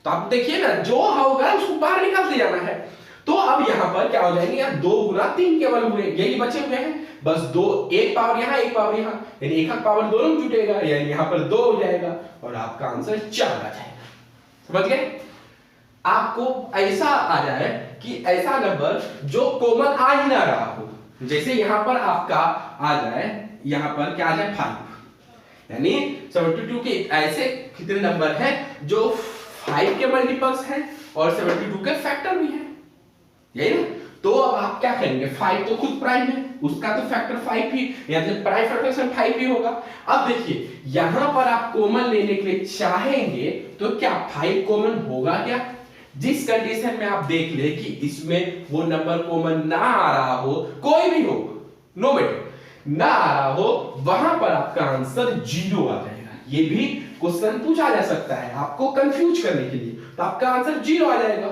Speaker 1: तो आप देखिए ना जो होगा उसको बाहर निकालते जाना है। तो अब यहाँ पर क्या हो जाएंगे, यहाँ 2 गुना 3 केवल हुए, यही बचे हुए हैं, बस 2 1 पावर यहाँ 1 पावर यहाँ, यानी एक पावर दोनों में जुटेगा, यानी यहाँ पर 2 हो जाएगा और आपका आंसर 4 आ जाएगा, समझ गए। आपको ऐसा आ जाए कि ऐसा नंबर जो कॉमन आ ही ना रहा हो, जैसे यहां पर आपका आ जाए, यहां पर क्या आ जाए 5, यानी 72 के ऐसे कितने नंबर हैं जो 5 के मल्टीपल्स हैं और 72 के फैक्टर भी हैं, यही ना। तो अब आप क्या करेंगे, 5 तो खुद प्राइम है, उसका तो फैक्टर 5 ही, यानी प्राइम फैक्टराइजेशन 5 ही होगा। अब देखिए यहां पर आप कॉमन लेने के लिए चाहेंगे तो क्या 5 कॉमन होगा क्या, जिस कंडीशन में आप देख ले कि इसमें वो नंबर कॉमन ना आ रहा हो, कोई भी हो नो मैटर ना आ रहा हो, वहां पर आपका आंसर 0 आ जाएगा। ये भी क्वेश्चन पूछा जा सकता है आपको कंफ्यूज करने के लिए, तो आपका आंसर 0 आ जाएगा,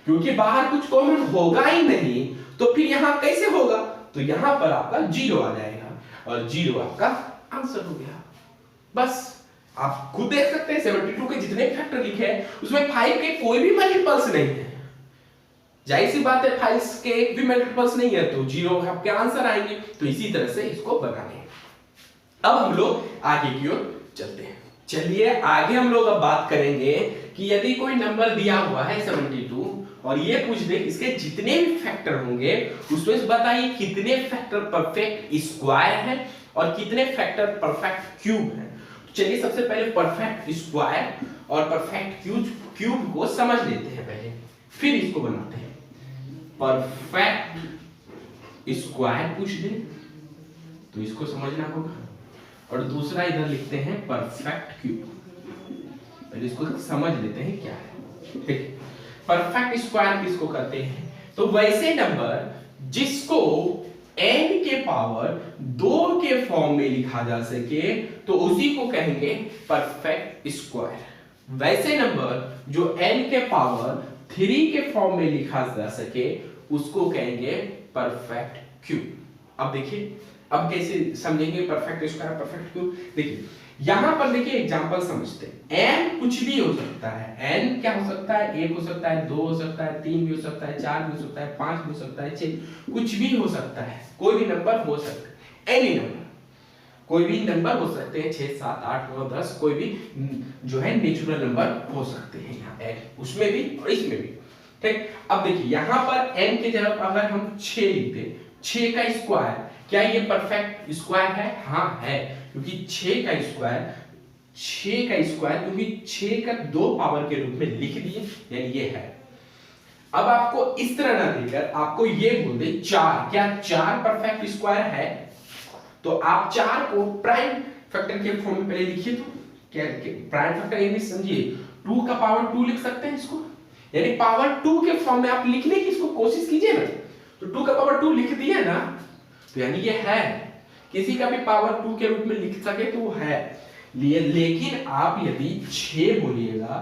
Speaker 1: क्योंकि बाहर कुछ कॉमन होगा ही नहीं, तो फिर यहां कैसे होगा, तो यहां पर आपका 0 आ जाएगा और 0 आपका आंसर हो गया। बस आप खुद देख सकते हैं 72 के जितने फैक्टर लिखे हैं उसमें 5 के कोई भी मल्टीपल्स नहीं है, जाहिर सी बात है 5 के एक भी मल्टीपल्स नहीं है, तो 0 आपके आंसर आएंगे। तो इसी तरह से इसको बनाने हैं, अब हम लोग आगे की ओर चलते हैं। चलिए आगे हम लोग अब बात करेंगे कि यदि कोई नंबर दिया हुआ है 72 और ये पूछ दे इसके जितने भी फैक्टर होंगे उसमें से बताइए कितने फैक्टर परफेक्ट स्क्वायर है और कितने फैक्टर परफेक्ट क्यूब है। तो चलिए सबसे पहले परफेक्ट स्क्वायर और परफेक्ट क्यूब को समझ लेते हैं पहले, फिर इसको बनाते हैं। परफेक्ट स्क्वायर पूछ दे तो इसको समझना होगा, और दूसरा इधर लिखते हैं परफेक्ट क्यूब, पहले इसको समझ लेते हैं क्या है। ठीक, परफेक्ट स्क्वायर किसको कहते हैं, तो वैसे नंबर जिसको n के पावर 2 के फॉर्म में लिखा जा सके तो उसी को कहेंगे परफेक्ट स्क्वायर। वैसे नंबर जो n के पावर 3 के फॉर्म में लिखा जा सके उसको कहेंगे परफेक्ट क्यूब। अब देखिए अब कैसे समझेंगे परफेक्ट स्क्वायर परफेक्ट क्यूब। देखिए यहां पर देखिए एग्जांपल समझते हैं। n कुछ भी हो सकता है, n क्या हो सकता है, 1 हो सकता है, 2 हो सकता है, 3 भी हो सकता है, 4 भी हो सकता है, 5 भी हो सकता है, 6 कुछ भी हो सकता है, कोई भी नंबर हो सकता है, एनी नंबर कोई भी नंबर हो सकते हैं, 6 7 8 9 10 कोई भी जो है नेचुरल नंबर हो सकते हैं यहाँ उसमें भी और इसमें भी। ठीक, अब देखिए यहाँ पर n की जगह अगर हम 6 लिखते, 6 का स्क्वायर, क्या ये परफेक्ट स्क्वायर है? हाँ है, क्योंकि 6 का स्क्वायर क्योंकि 6 का 2 पावर के रूप में लिख दिए यानी ये है। अब आपको इस तरह ना देकर आपको ये बोल दे 4, क्या 4 परफेक्ट स्क्वायर है? तो आप 4 को प्राइम फैक्टर के फॉर्म में पहले लिखिए। तो क्या प्राइम फैक्टर यानी समझिए 2 का पावर 2 लिख सकते हैं इसको, यानी पावर 2 के फॉर्म में आप लिखने की इसको कोशिश कीजिए ना। तो 2 का पावर 2 लिख दिया ना, तो यानी ये है, किसी का भी पावर 2 के रूप में लिख सके तो वो है। लेकिन आप यदि 6 बोलिएगा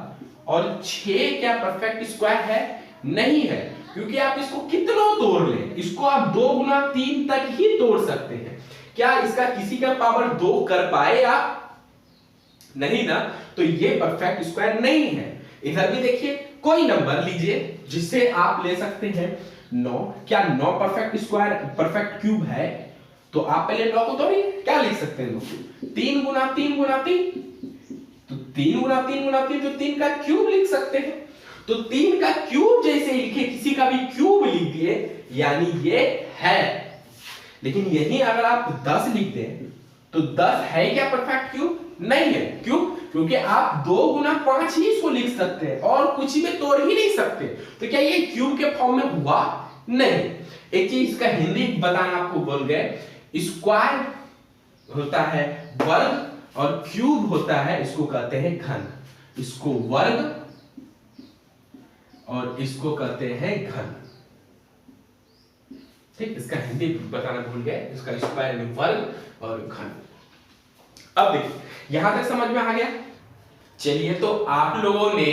Speaker 1: और 6 क्या परफेक्ट स्क्वायर है? नहीं है, क्योंकि आप इसको कितना तोड़ लें, इसको आप 2 गुना 3 तक ही तोड़ सकते हैं। क्या इसका किसी का पावर 2 कर पाए आप? नहीं ना, तो ये परफेक्ट स्क्वायर नहीं है। इधर भी देखिए कोई नंबर लीजिए जिससे आप ले सकते हैं 9, क्या 9 परफेक्ट स्क्वायर परफेक्ट क्यूब है? तो आप पहले 9 को तोड़िए, क्या लिख सकते हैं 3 गुना 3 गुना 3, तो 3 गुना 3 गुना 3 तो 3 का क्यूब लिख सकते हैं। तो 3 का क्यूब जैसे लिखे किसी का भी क्यूब लिख दिए यानी ये है। लेकिन यही अगर आप 10 लिख दें तो 10 है क्या परफेक्ट क्यूब? नहीं है। क्यों? क्योंकि आप 2 गुना 5 ही इसको लिख सकते हैं और कुछ में तोड़ ही नहीं सकते। तो क्या ये क्यूब के फॉर्म में हुआ? नहीं। एक चीज इसका हिंदी बताना आपको बोल गए, स्क्वायर होता है वर्ग और क्यूब होता है इसको कहते हैं घन। इसको वर्ग और इसको कहते हैं घन। ठीक, इसका हिंदी बताना भूल गए, इसका स्क्वायर में वर्ग और घन। अब देखिए यहां तक समझ में आ गया। चलिए तो आप लोगों ने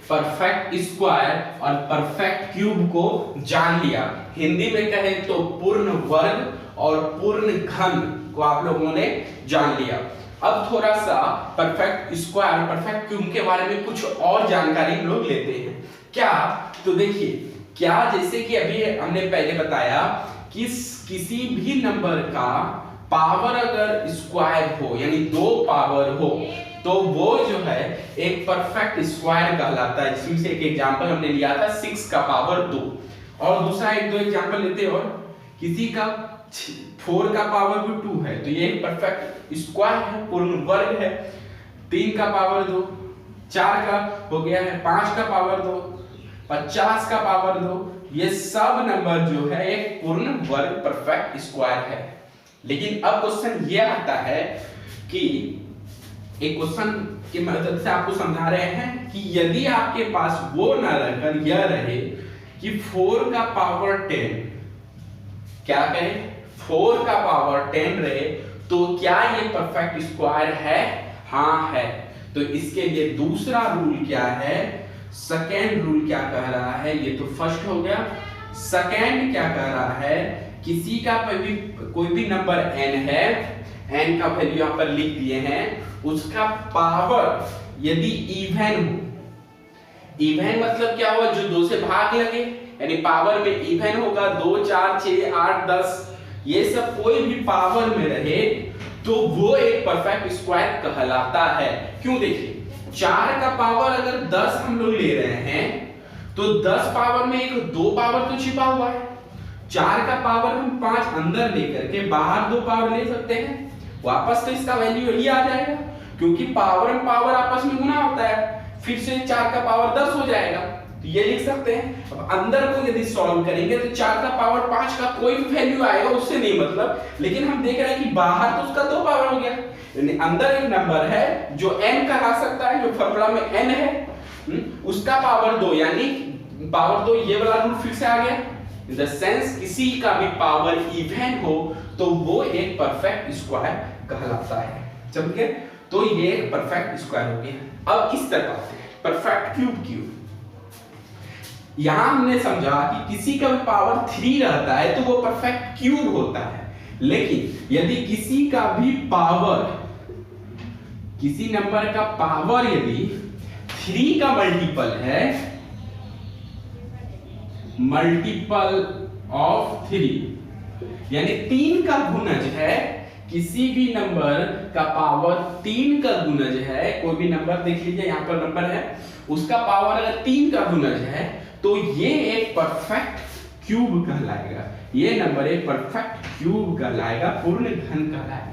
Speaker 1: परफेक्ट स्क्वायर और परफेक्ट क्यूब को जान लिया। हिंदी में कहें तो पूर्ण वर्ग और पूर्ण घन को आप लोगों ने जान लिया। अब थोड़ा सा परफेक्ट स्क्वायर और परफेक्ट क्यूब के बारे में कुछ और जानकारी हम लोग लेते हैं। क्या? तो देखिए क्या, जैसे कि अभी हमने पहले बताया कि किसी भी नंबर का पावर अगर स्क्वायर हो यानी 2 पावर हो तो वो जो है एक परफेक्ट स्क्वायर कहलाता है। जिसमें से एक एग्जांपल हमने लिया था 6 का पावर 2, और दूसरा एक दो एग्जांपल लेते हैं। और किसी का 4 का पावर भी 2 है तो ये एक परफेक्ट स्क्वायर है, पूर्ण वर्ग है। 3 का पावर 2, 4 का हो गया है 5 का पावर 2, 50 का पावर 2, ये सब नंबर जो है एक पूर्ण वर्ग परफेक्ट स्क्वायर है। लेकिन अब क्वेश्चन ये आता है कि एक क्वेश्चन की मदद से आपको समझा रहे हैं कि यदि आपके पास वो ना रहकर यह रहे कि 4 का पावर 10, क्या कहें 4 का पावर 10 रहे तो क्या ये परफेक्ट स्क्वायर है? हाँ है। तो इसके लिए दूसरा रूल क्या है, सेकेंड रूल क्या कह रहा है, ये तो फर्स्ट हो गया। सेकेंड क्या कह रहा है, किसी का कोई भी नंबर n है, n का वैल्यू यहां पर लिख दिए हैं, उसका पावर यदि इवन हो, इवन मतलब क्या हुआ, जो 2 से भाग लगे यानी पावर में इवन होगा, 2 4 6 8 10 ये सब कोई भी पावर में रहे तो वो एक परफेक्ट स्क्वायर कहलाता है। क्यों? देखिए 4 का पावर अगर 10 हम लोग ले रहे हैं तो 10 पावर में एक 2 पावर तो छिपा हुआ है। 4 का पावर हम 5 अंदर लेकर के बाहर 2 पावर ले सकते हैं, वापस तो इसका वैल्यू यही आ जाएगा, क्योंकि पावर में पावर आपस में गुना होता है। फिर से 4 का पावर 10 हो जाएगा, तो ये लिख सकते हैं। अब अंदर को यदि सॉल्व करेंगे तो 4 का पावर 5 का कोई भी वैल्यू आएगा उससे नहीं मतलब, लेकिन हम देख रहे हैं कि बाहर तो उसका 2 पावर हो गया, यानी अंदर एक नंबर है जो n कहला सकता है, जो फॉर्मूला में n है उसका पावर 2, यानी पावर 2 ये वाला रूल फिर से आ गया। इन द सेंस किसी का भी पावर इवन हो तो वो एक परफेक्ट स्क्वायर कहलाता है। समझ गए? तो ये एक परफेक्ट स्क्वायर हो गया। अब इस तरह आते हैं परफेक्ट क्यूब। यहां हमने समझा कि किसी का भी पावर 3 रहता है तो वो परफेक्ट क्यूब होता है, लेकिन यदि किसी का भी पावर, किसी नंबर का पावर यदि 3 का मल्टीपल है, मल्टीपल ऑफ 3 यानी 3 का गुणज है, किसी भी नंबर का पावर 3 का गुणज है, कोई भी नंबर देख लीजिए यहां पर नंबर है, उसका पावर अगर 3 का गुणज है तो ये एक परफेक्ट क्यूब कहलाएगा। ये नंबर एक परफेक्ट क्यूब कहलाएगा, पूर्ण घन कहलाएगा।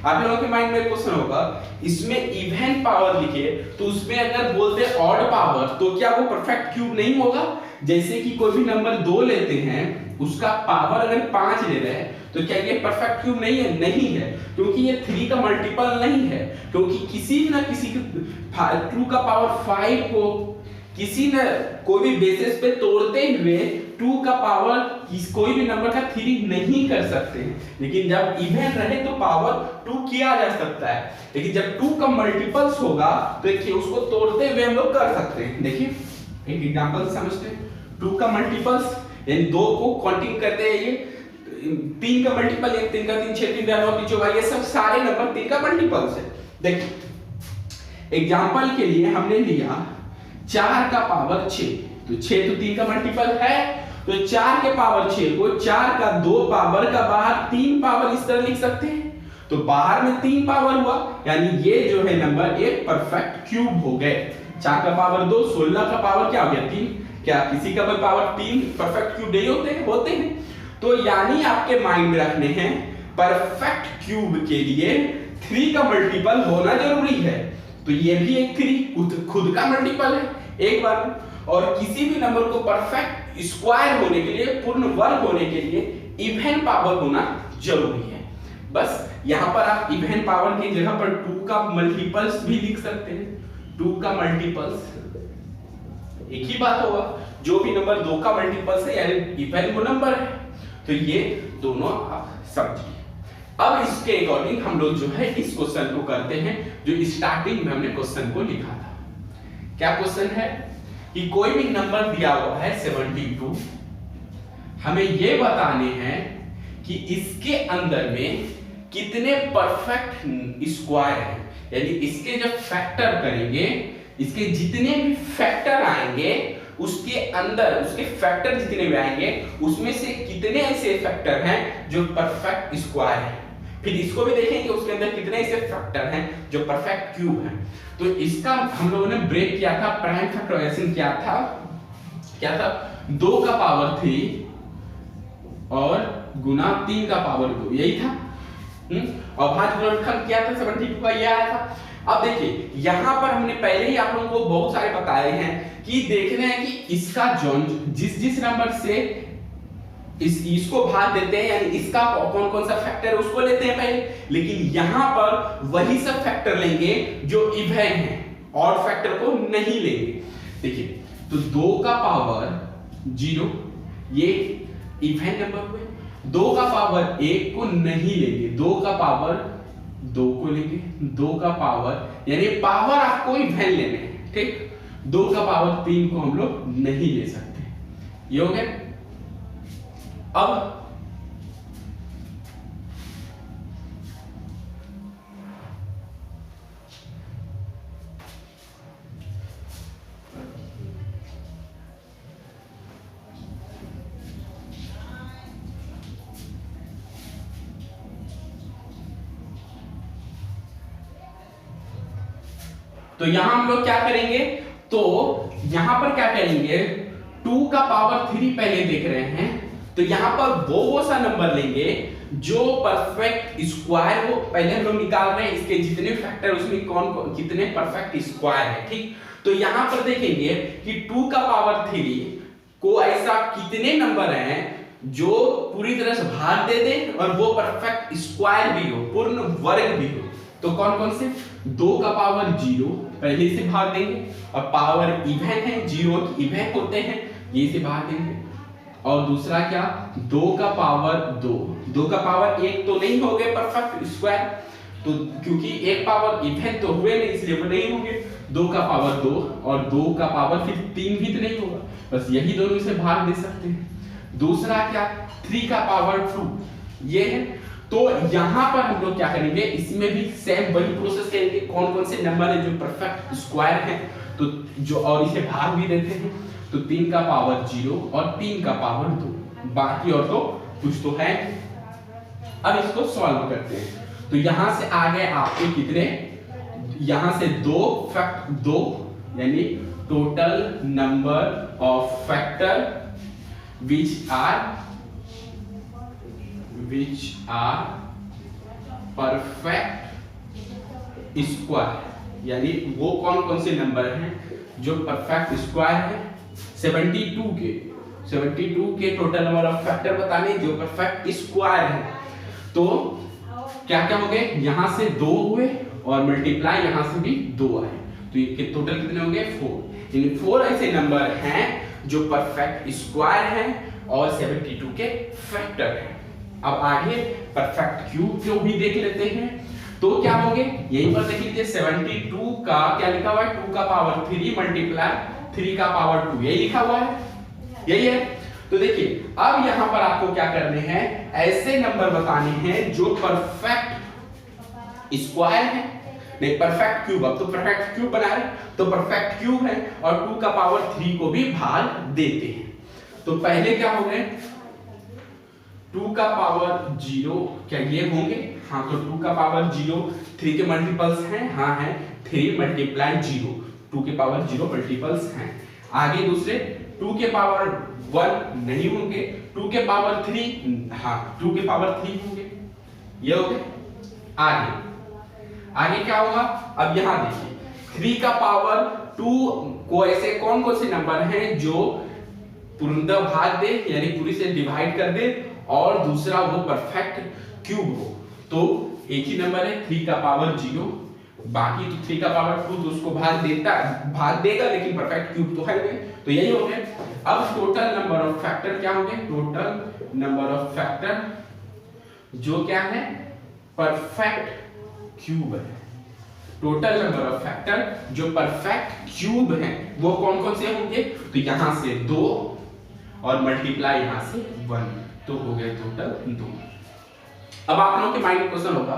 Speaker 1: आप लोगों के माइंड में क्वेश्चन होगा, इसमें इवन पावर लिखे तो उसमें अगर बोलते ऑड पावर तो क्या वो परफेक्ट क्यूब नहीं होगा? जैसे कि कोई भी नंबर 2 लेते हैं, उसका पावर अगर 5 ले रहे हैं तो क्या ये परफेक्ट क्यूब नहीं है? नहीं है, क्योंकि ये 3 का मल्टीपल नहीं है, क्योंकि किसी ना किसी 2 का पावर 5 को किसी न कोई भी बेसिस पे तोड़ते हुए 2 का पावर कोई भी नंबर का 3 नहीं कर सकते। लेकिन जब इवन रहे तो पावर 2 किया जा सकता है, लेकिन जब 2 का मल्टीपल्स होगा तो देखिए उसको तोड़ते हुए हम लोग कर सकते हैं। देखिए एक एग्जांपल समझते हैं। 2 का मल्टीपल्स यानी 2 को काउंटिंग करते हैं, ये 3 का मल्टीपल, 1 3 का 3 6 3 9 3 14, ये सब सारे नंबर 3 का मल्टीपल्स है। देखिए एग्जांपल के लिए हमने लिया 4 का पावर 6, तो 6 तो 3 का मल्टीपल है, तो 4 के पावर 6 को 4 का 2 पावर का बाहर 3 पावर इस तरह लिख सकते हैं, तो बाहर में 3 पावर हुआ, यानी ये जो है नंबर एक परफेक्ट क्यूब हो गए। 4 का पावर 2, 16 का पावर क्या हो गया 3। क्या किसी का भी पावर 3 परफेक्ट क्यूब नहीं होते हैं? होते हैं। तो यानी आपके माइंड में रखने हैं परफेक्ट क्यूब के लिए 3 का मल्टीपल होना जरूरी है, तो ये भी एक 3 खुद का मल्टीपल है एक बार में, और किसी भी नंबर को परफेक्ट स्क्वायर होने के लिए, पूर्ण वर्ग होने के लिए इवन पावर होना जरूरी है। बस यहां पर आप इवन पावर की जगह पर 2 का मल्टीपल्स भी लिख सकते हैं। 2 का मल्टीपल्स एक ही बात होगा, जो भी नंबर 2 का मल्टीपल्स है यानी इवन वो नंबर है, तो ये दोनों आप समझिए। अब इसके अकॉर्डिंग हम लोग जो है इस क्वेश्चन को करते हैं जो स्टार्टिंग में हमने क्वेश्चन को लिखा था। क्या क्वेश्चन है कि कोई भी नंबर दिया हुआ है 72, हमें यह बताने हैं कि इसके अंदर में कितने परफेक्ट स्क्वायर हैं, यानी इसके जब फैक्टर करेंगे, इसके जितने भी फैक्टर आएंगे उसके अंदर, उसके फैक्टर जितने भी आएंगे उसमें से कितने ऐसे फैक्टर हैं जो परफेक्ट स्क्वायर है। फिर इसको भी देखेंगे उसके अंदर कितने ऐसे फैक्टर हैं जो परफेक्ट क्यूब हैं। तो इसका हम लोगों ने ब्रेक किया था, प्राइम फैक्टराइजेशन क्या था 2 का पावर 3 और गुना 3 का पावर 2, यही था। और भाज्य गुणनखंड क्या था 72 का, ये आया था। अब देखिए यहां पर हमने पहले ही आप लोगों को बहुत सारे बताए हैं कि देखना है कि इसका जॉन जिस नंबर से इसको भाग देते हैं, यानी इसका कौन कौन सा फैक्टर है उसको लेते हैं पहले, लेकिन यहां पर वही सब फैक्टर लेंगे जो इवन है, ऑड फैक्टर को नहीं लेंगे। देखिए तो 2 का पावर 0 ये इवन नंबर हुए, 2 का पावर 1 को नहीं लेंगे, 2 का पावर 2 को लेंगे, 2 का पावर यानी पावर आपको इवन लेने हैं, ठीक। 2 का पावर 3 को हम लोग नहीं ले सकते, ये हो गया। अब तो यहां हम लोग क्या करेंगे, तो यहां पर क्या करेंगे, 2 का पावर 3 पहले देख रहे हैं, तो यहां पर वो सा नंबर लेंगे जो परफेक्ट स्क्वायर हो, पहले हम लोग निकाल रहे हैं इसके जितने फैक्टर उसमें कौन कितने परफेक्ट स्क्वायर है, ठीक। तो यहां पर देखेंगे कि 2 का पावर 3 को ऐसा कितने नंबर हैं जो पूरी तरह से भाग दे दे और वो परफेक्ट स्क्वायर भी हो, पूर्ण वर्ग भी हो। तो कौन कौन से, 2 का पावर 0 पहले से भाग देंगे, और पावर इवन है, 0 इवन होते हैं, ये से भाग देंगे। और दूसरा क्या, 2 का पावर 2 का पावर 1 तो नहीं हो गए परफेक्ट स्क्वायर, तो क्योंकि एक पावर इवन तो हुए नहीं इसलिए वो नहीं होंगे। 2 का पावर 2 और 2 का पावर फिर 3 भी तो नहीं होगा, बस यही दोनों से भाग दे सकते हैं। दूसरा क्या, 3 का पावर 2 ये है। तो यहां पर हम लोग क्या करेंगे, इसमें भी सेम वही प्रोसेस करेंगे, कौन कौन से नंबर है जो परफेक्ट स्क्वायर है, तो जो और इसे भाग भी देते हैं, तो 3 का पावर 0 और 3 का पावर 2, बाकी और तो कुछ तो है। अब इसको सॉल्व करते हैं, तो यहां से आ गए आपके कितने, यहां से 2 यानी total number of factor which are perfect square, यानी वो कौन कौन से नंबर हैं जो परफेक्ट स्क्वायर है। 72 के टोटल नंबर ऑफ फैक्टर बताने जो परफेक्ट स्क्वायर है। तो क्या क्या हो गए, यहां से 2 हुए और मल्टीप्लाई यहां से भी 2 आए, तो ये टोटल कितने हो गए, 4। यानी 4 ऐसे नंबर हैं जो परफेक्ट स्क्वायर हैं और 72 के फैक्टर हैं। अब आगे परफेक्ट क्यूब को भी देख लेते हैं, तो क्या हो गए, यहीं पर देख लीजिए 72 का क्या लिखा हुआ है, 2 का पावर 3 मल्टीप्लाई 3 का पावर 2, यही लिखा हुआ है, यही है। तो देखिए अब यहां पर आपको क्या करने हैं, ऐसे नंबर बताने हैं जो परफेक्ट स्क्वायर है, नहीं परफेक्ट क्यूब, अब तो परफेक्ट क्यूब बना रहे, तो परफेक्ट क्यूब है और 2 का पावर 3 को भी भाग देते हैं। तो पहले क्या हो गए, 2 का पावर 0 क्या ये होंगे, हाँ, तो 2 का पावर 0 3 के मल्टीपल्स हैं, हाँ है, 3 मल्टीप्लाई 0, 2 के पावर 0 मल्टीपल्स हैं। आगे दूसरे 2 के पावर 1 नहीं होंगे, 2 के पावर 3, हाँ 2 के पावर 3 होंगे, ये हो गए। आगे क्या होगा, अब यहां देखिए 3 का पावर 2 को ऐसे कौन कौन से नंबर हैं जो पूर्णतः भाग दे, यानी पूरी से डिवाइड कर दे, और दूसरा वो परफेक्ट क्यूब हो। तो एक ही नंबर है 3 का पावर 0, बाकी तो 3 का पावर 2 तो उसको भाग देगा, लेकिन परफेक्ट क्यूब तो है नहीं, तो यही हो गया। अब टोटल नंबर ऑफ फैक्टर क्या होंगे, टोटल नंबर ऑफ फैक्टर जो क्या है परफेक्ट क्यूब है, टोटल नंबर ऑफ फैक्टर जो परफेक्ट क्यूब हैं वो कौन कौन से होंगे, तो यहां से 2 और मल्टीप्लाई यहां से 1, तो हो गए टोटल 2। अब आप लोगों के माइंड में क्वेश्चन होगा,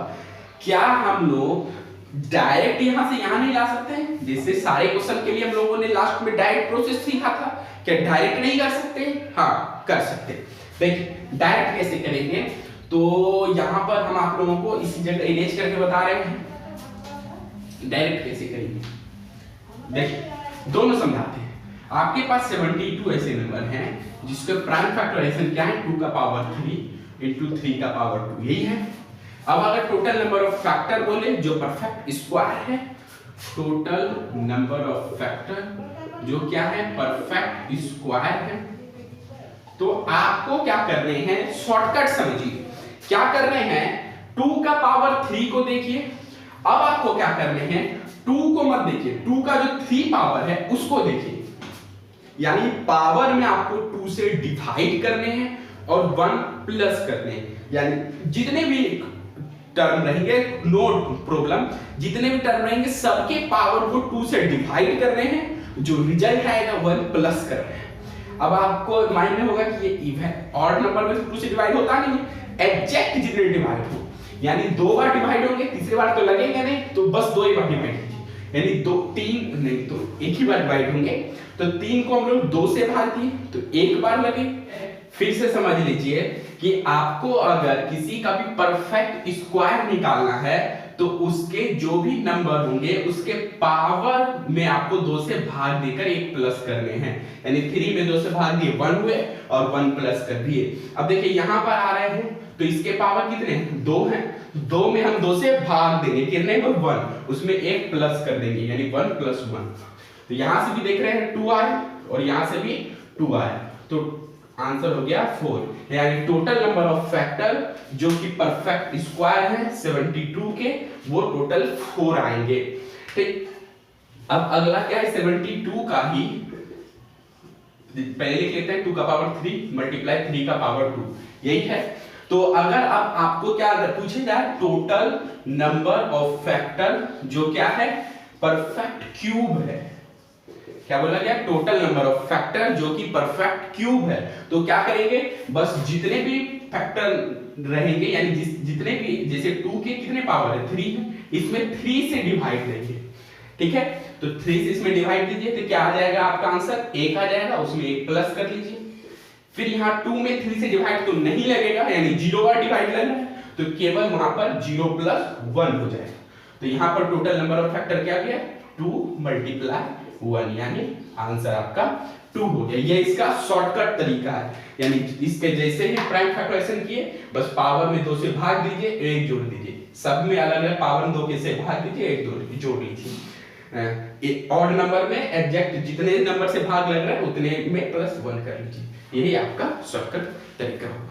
Speaker 1: क्या हम लोग डायरेक्ट यहां से यहां नहीं ला सकते हैं, जैसे सारे क्वेश्चन के लिए हम लोगों ने लास्ट में डायरेक्ट प्रोसेस सीखा था, क्या डायरेक्ट नहीं कर सकते, हाँ कर सकते। देखिए डायरेक्ट कैसे करेंगे, तो यहां पर हम आप लोगों को इसी जगह इरेज करके बता रहे हैं डायरेक्ट कैसे करेंगे। देखिए दोनों समझाते हैं। आपके पास 72 ऐसे नंबर हैं जिसका प्राइम फैक्टराइजेशन क्या है, 2 का पावर 3 into 3 का पावर 2, यही है। अब अगर टोटल नंबर ऑफ फैक्टर बोले जो परफेक्ट स्क्वायर है, टोटल नंबर ऑफ फैक्टर जो क्या है परफेक्ट स्क्वायर है, तो आपको क्या करने हैं, शॉर्टकट समझिए, क्या कर रहे हैं, 2 का पावर 3 को देखिए। अब आपको क्या करने हैं, 2 को मत देखिए, 2 का जो 3 पावर है उसको देखिए, यानी पावर में आपको 2 से डिवाइड करने हैं और 1 प्लस करने हैं, यानी जितने भी टर्म रहेंगे नो प्रॉब्लम, जितने भी टर्म रहेंगे सबके पावर को 2 से डिवाइड करने हैं, जो रिजल्ट आएगा 1 प्लस करना है। अब आपको माइंड में होगा कि ये इवन ऑड नंबर में 2 से डिवाइड होता नहीं है, एग्जैक्ट जितने डिवाइड हो, यानी 2 बार डिवाइड होंगे, तीसरी बार तो लगेगा नहीं, तो बस 2 ही बार डिवाइड कीजिए, यानी 2 3 नहीं तो एक ही बार डिवाइड होंगे, तो 3 को हम लोग 2 से भाग दिए तो एक बार लगे। फिर से समझ लीजिए कि आपको अगर किसी का भी परफेक्ट स्क्वायर निकालना है तो उसके जो भी नंबर होंगे उसके पावर में आपको 2 से भाग देकर एक प्लस करने हैं। यानी 3 में 2 से भाग दिए 1 हुए और 1 प्लस कर दिए। अब देखिए यहां पर आ रहे हैं तो इसके पावर कितने हैं, 2 हैं। 2 में हम 2 से भाग देंगे, कितने में 1, उसमें एक प्लस कर देंगे यानी 1 + 1। तो यहां से भी देख रहे हैं 2 आए और यहां से भी 2 आए, तो आंसर हो गया 4। यानी टोटल नंबर ऑफ फैक्टर जो कि परफेक्ट स्क्वायर है 72 के, वो टोटल 4 आएंगे। ठीक, अब अगला क्या है, 72 का ही पहले लिख लेते हैं 2 का पावर 3 × 3 का पावर 2, यही है। तो अगर अब आपको क्या पूछे जाए, टोटल नंबर ऑफ फैक्टर जो क्या है, परफेक्ट क्यूब है। क्या बोला गया, टोटल नंबर ऑफ फैक्टर जो कि परफेक्ट क्यूब है। तो क्या करेंगे, बस जितने भी फैक्टर रहेंगे यानी जितने भी, जैसे 2 के कितने पावर है 3 है, इसमें 3 से डिवाइड देंगे। ठीक है, तो 3 से इसमें डिवाइड दीजिए तो क्या आ जाएगा आपका आंसर, 1 आ जाएगा, उसमें 1 प्लस कर लीजिए। फिर यहाँ 2 में 3 से डिवाइड तो नहीं लगेगा यानी 0 बार डिवाइड लगना है, तो केवल वहां पर 0 + 1 हो जाएगा। तो यहाँ पर टोटल नंबर ऑफ फैक्टर क्या गया, 2 × 1 यानी आंसर आपका 2 हो गया। ये इसका शॉर्टकट तरीका है, यानी इसके जैसे ही प्राइम फैक्टराइजेशन किए, बस पावर में 2 से भाग दीजिए, 1 जोड़ दीजिए, सब में अलग अलग पावर में 2 के से भाग दीजिए, 1 जोड़ लीजिए। ऑड नंबर में एग्जैक्ट जितने नंबर से भाग लग रहा है उतने में +1 कर लीजिए, यही आपका शॉर्टकट तरीका होगा।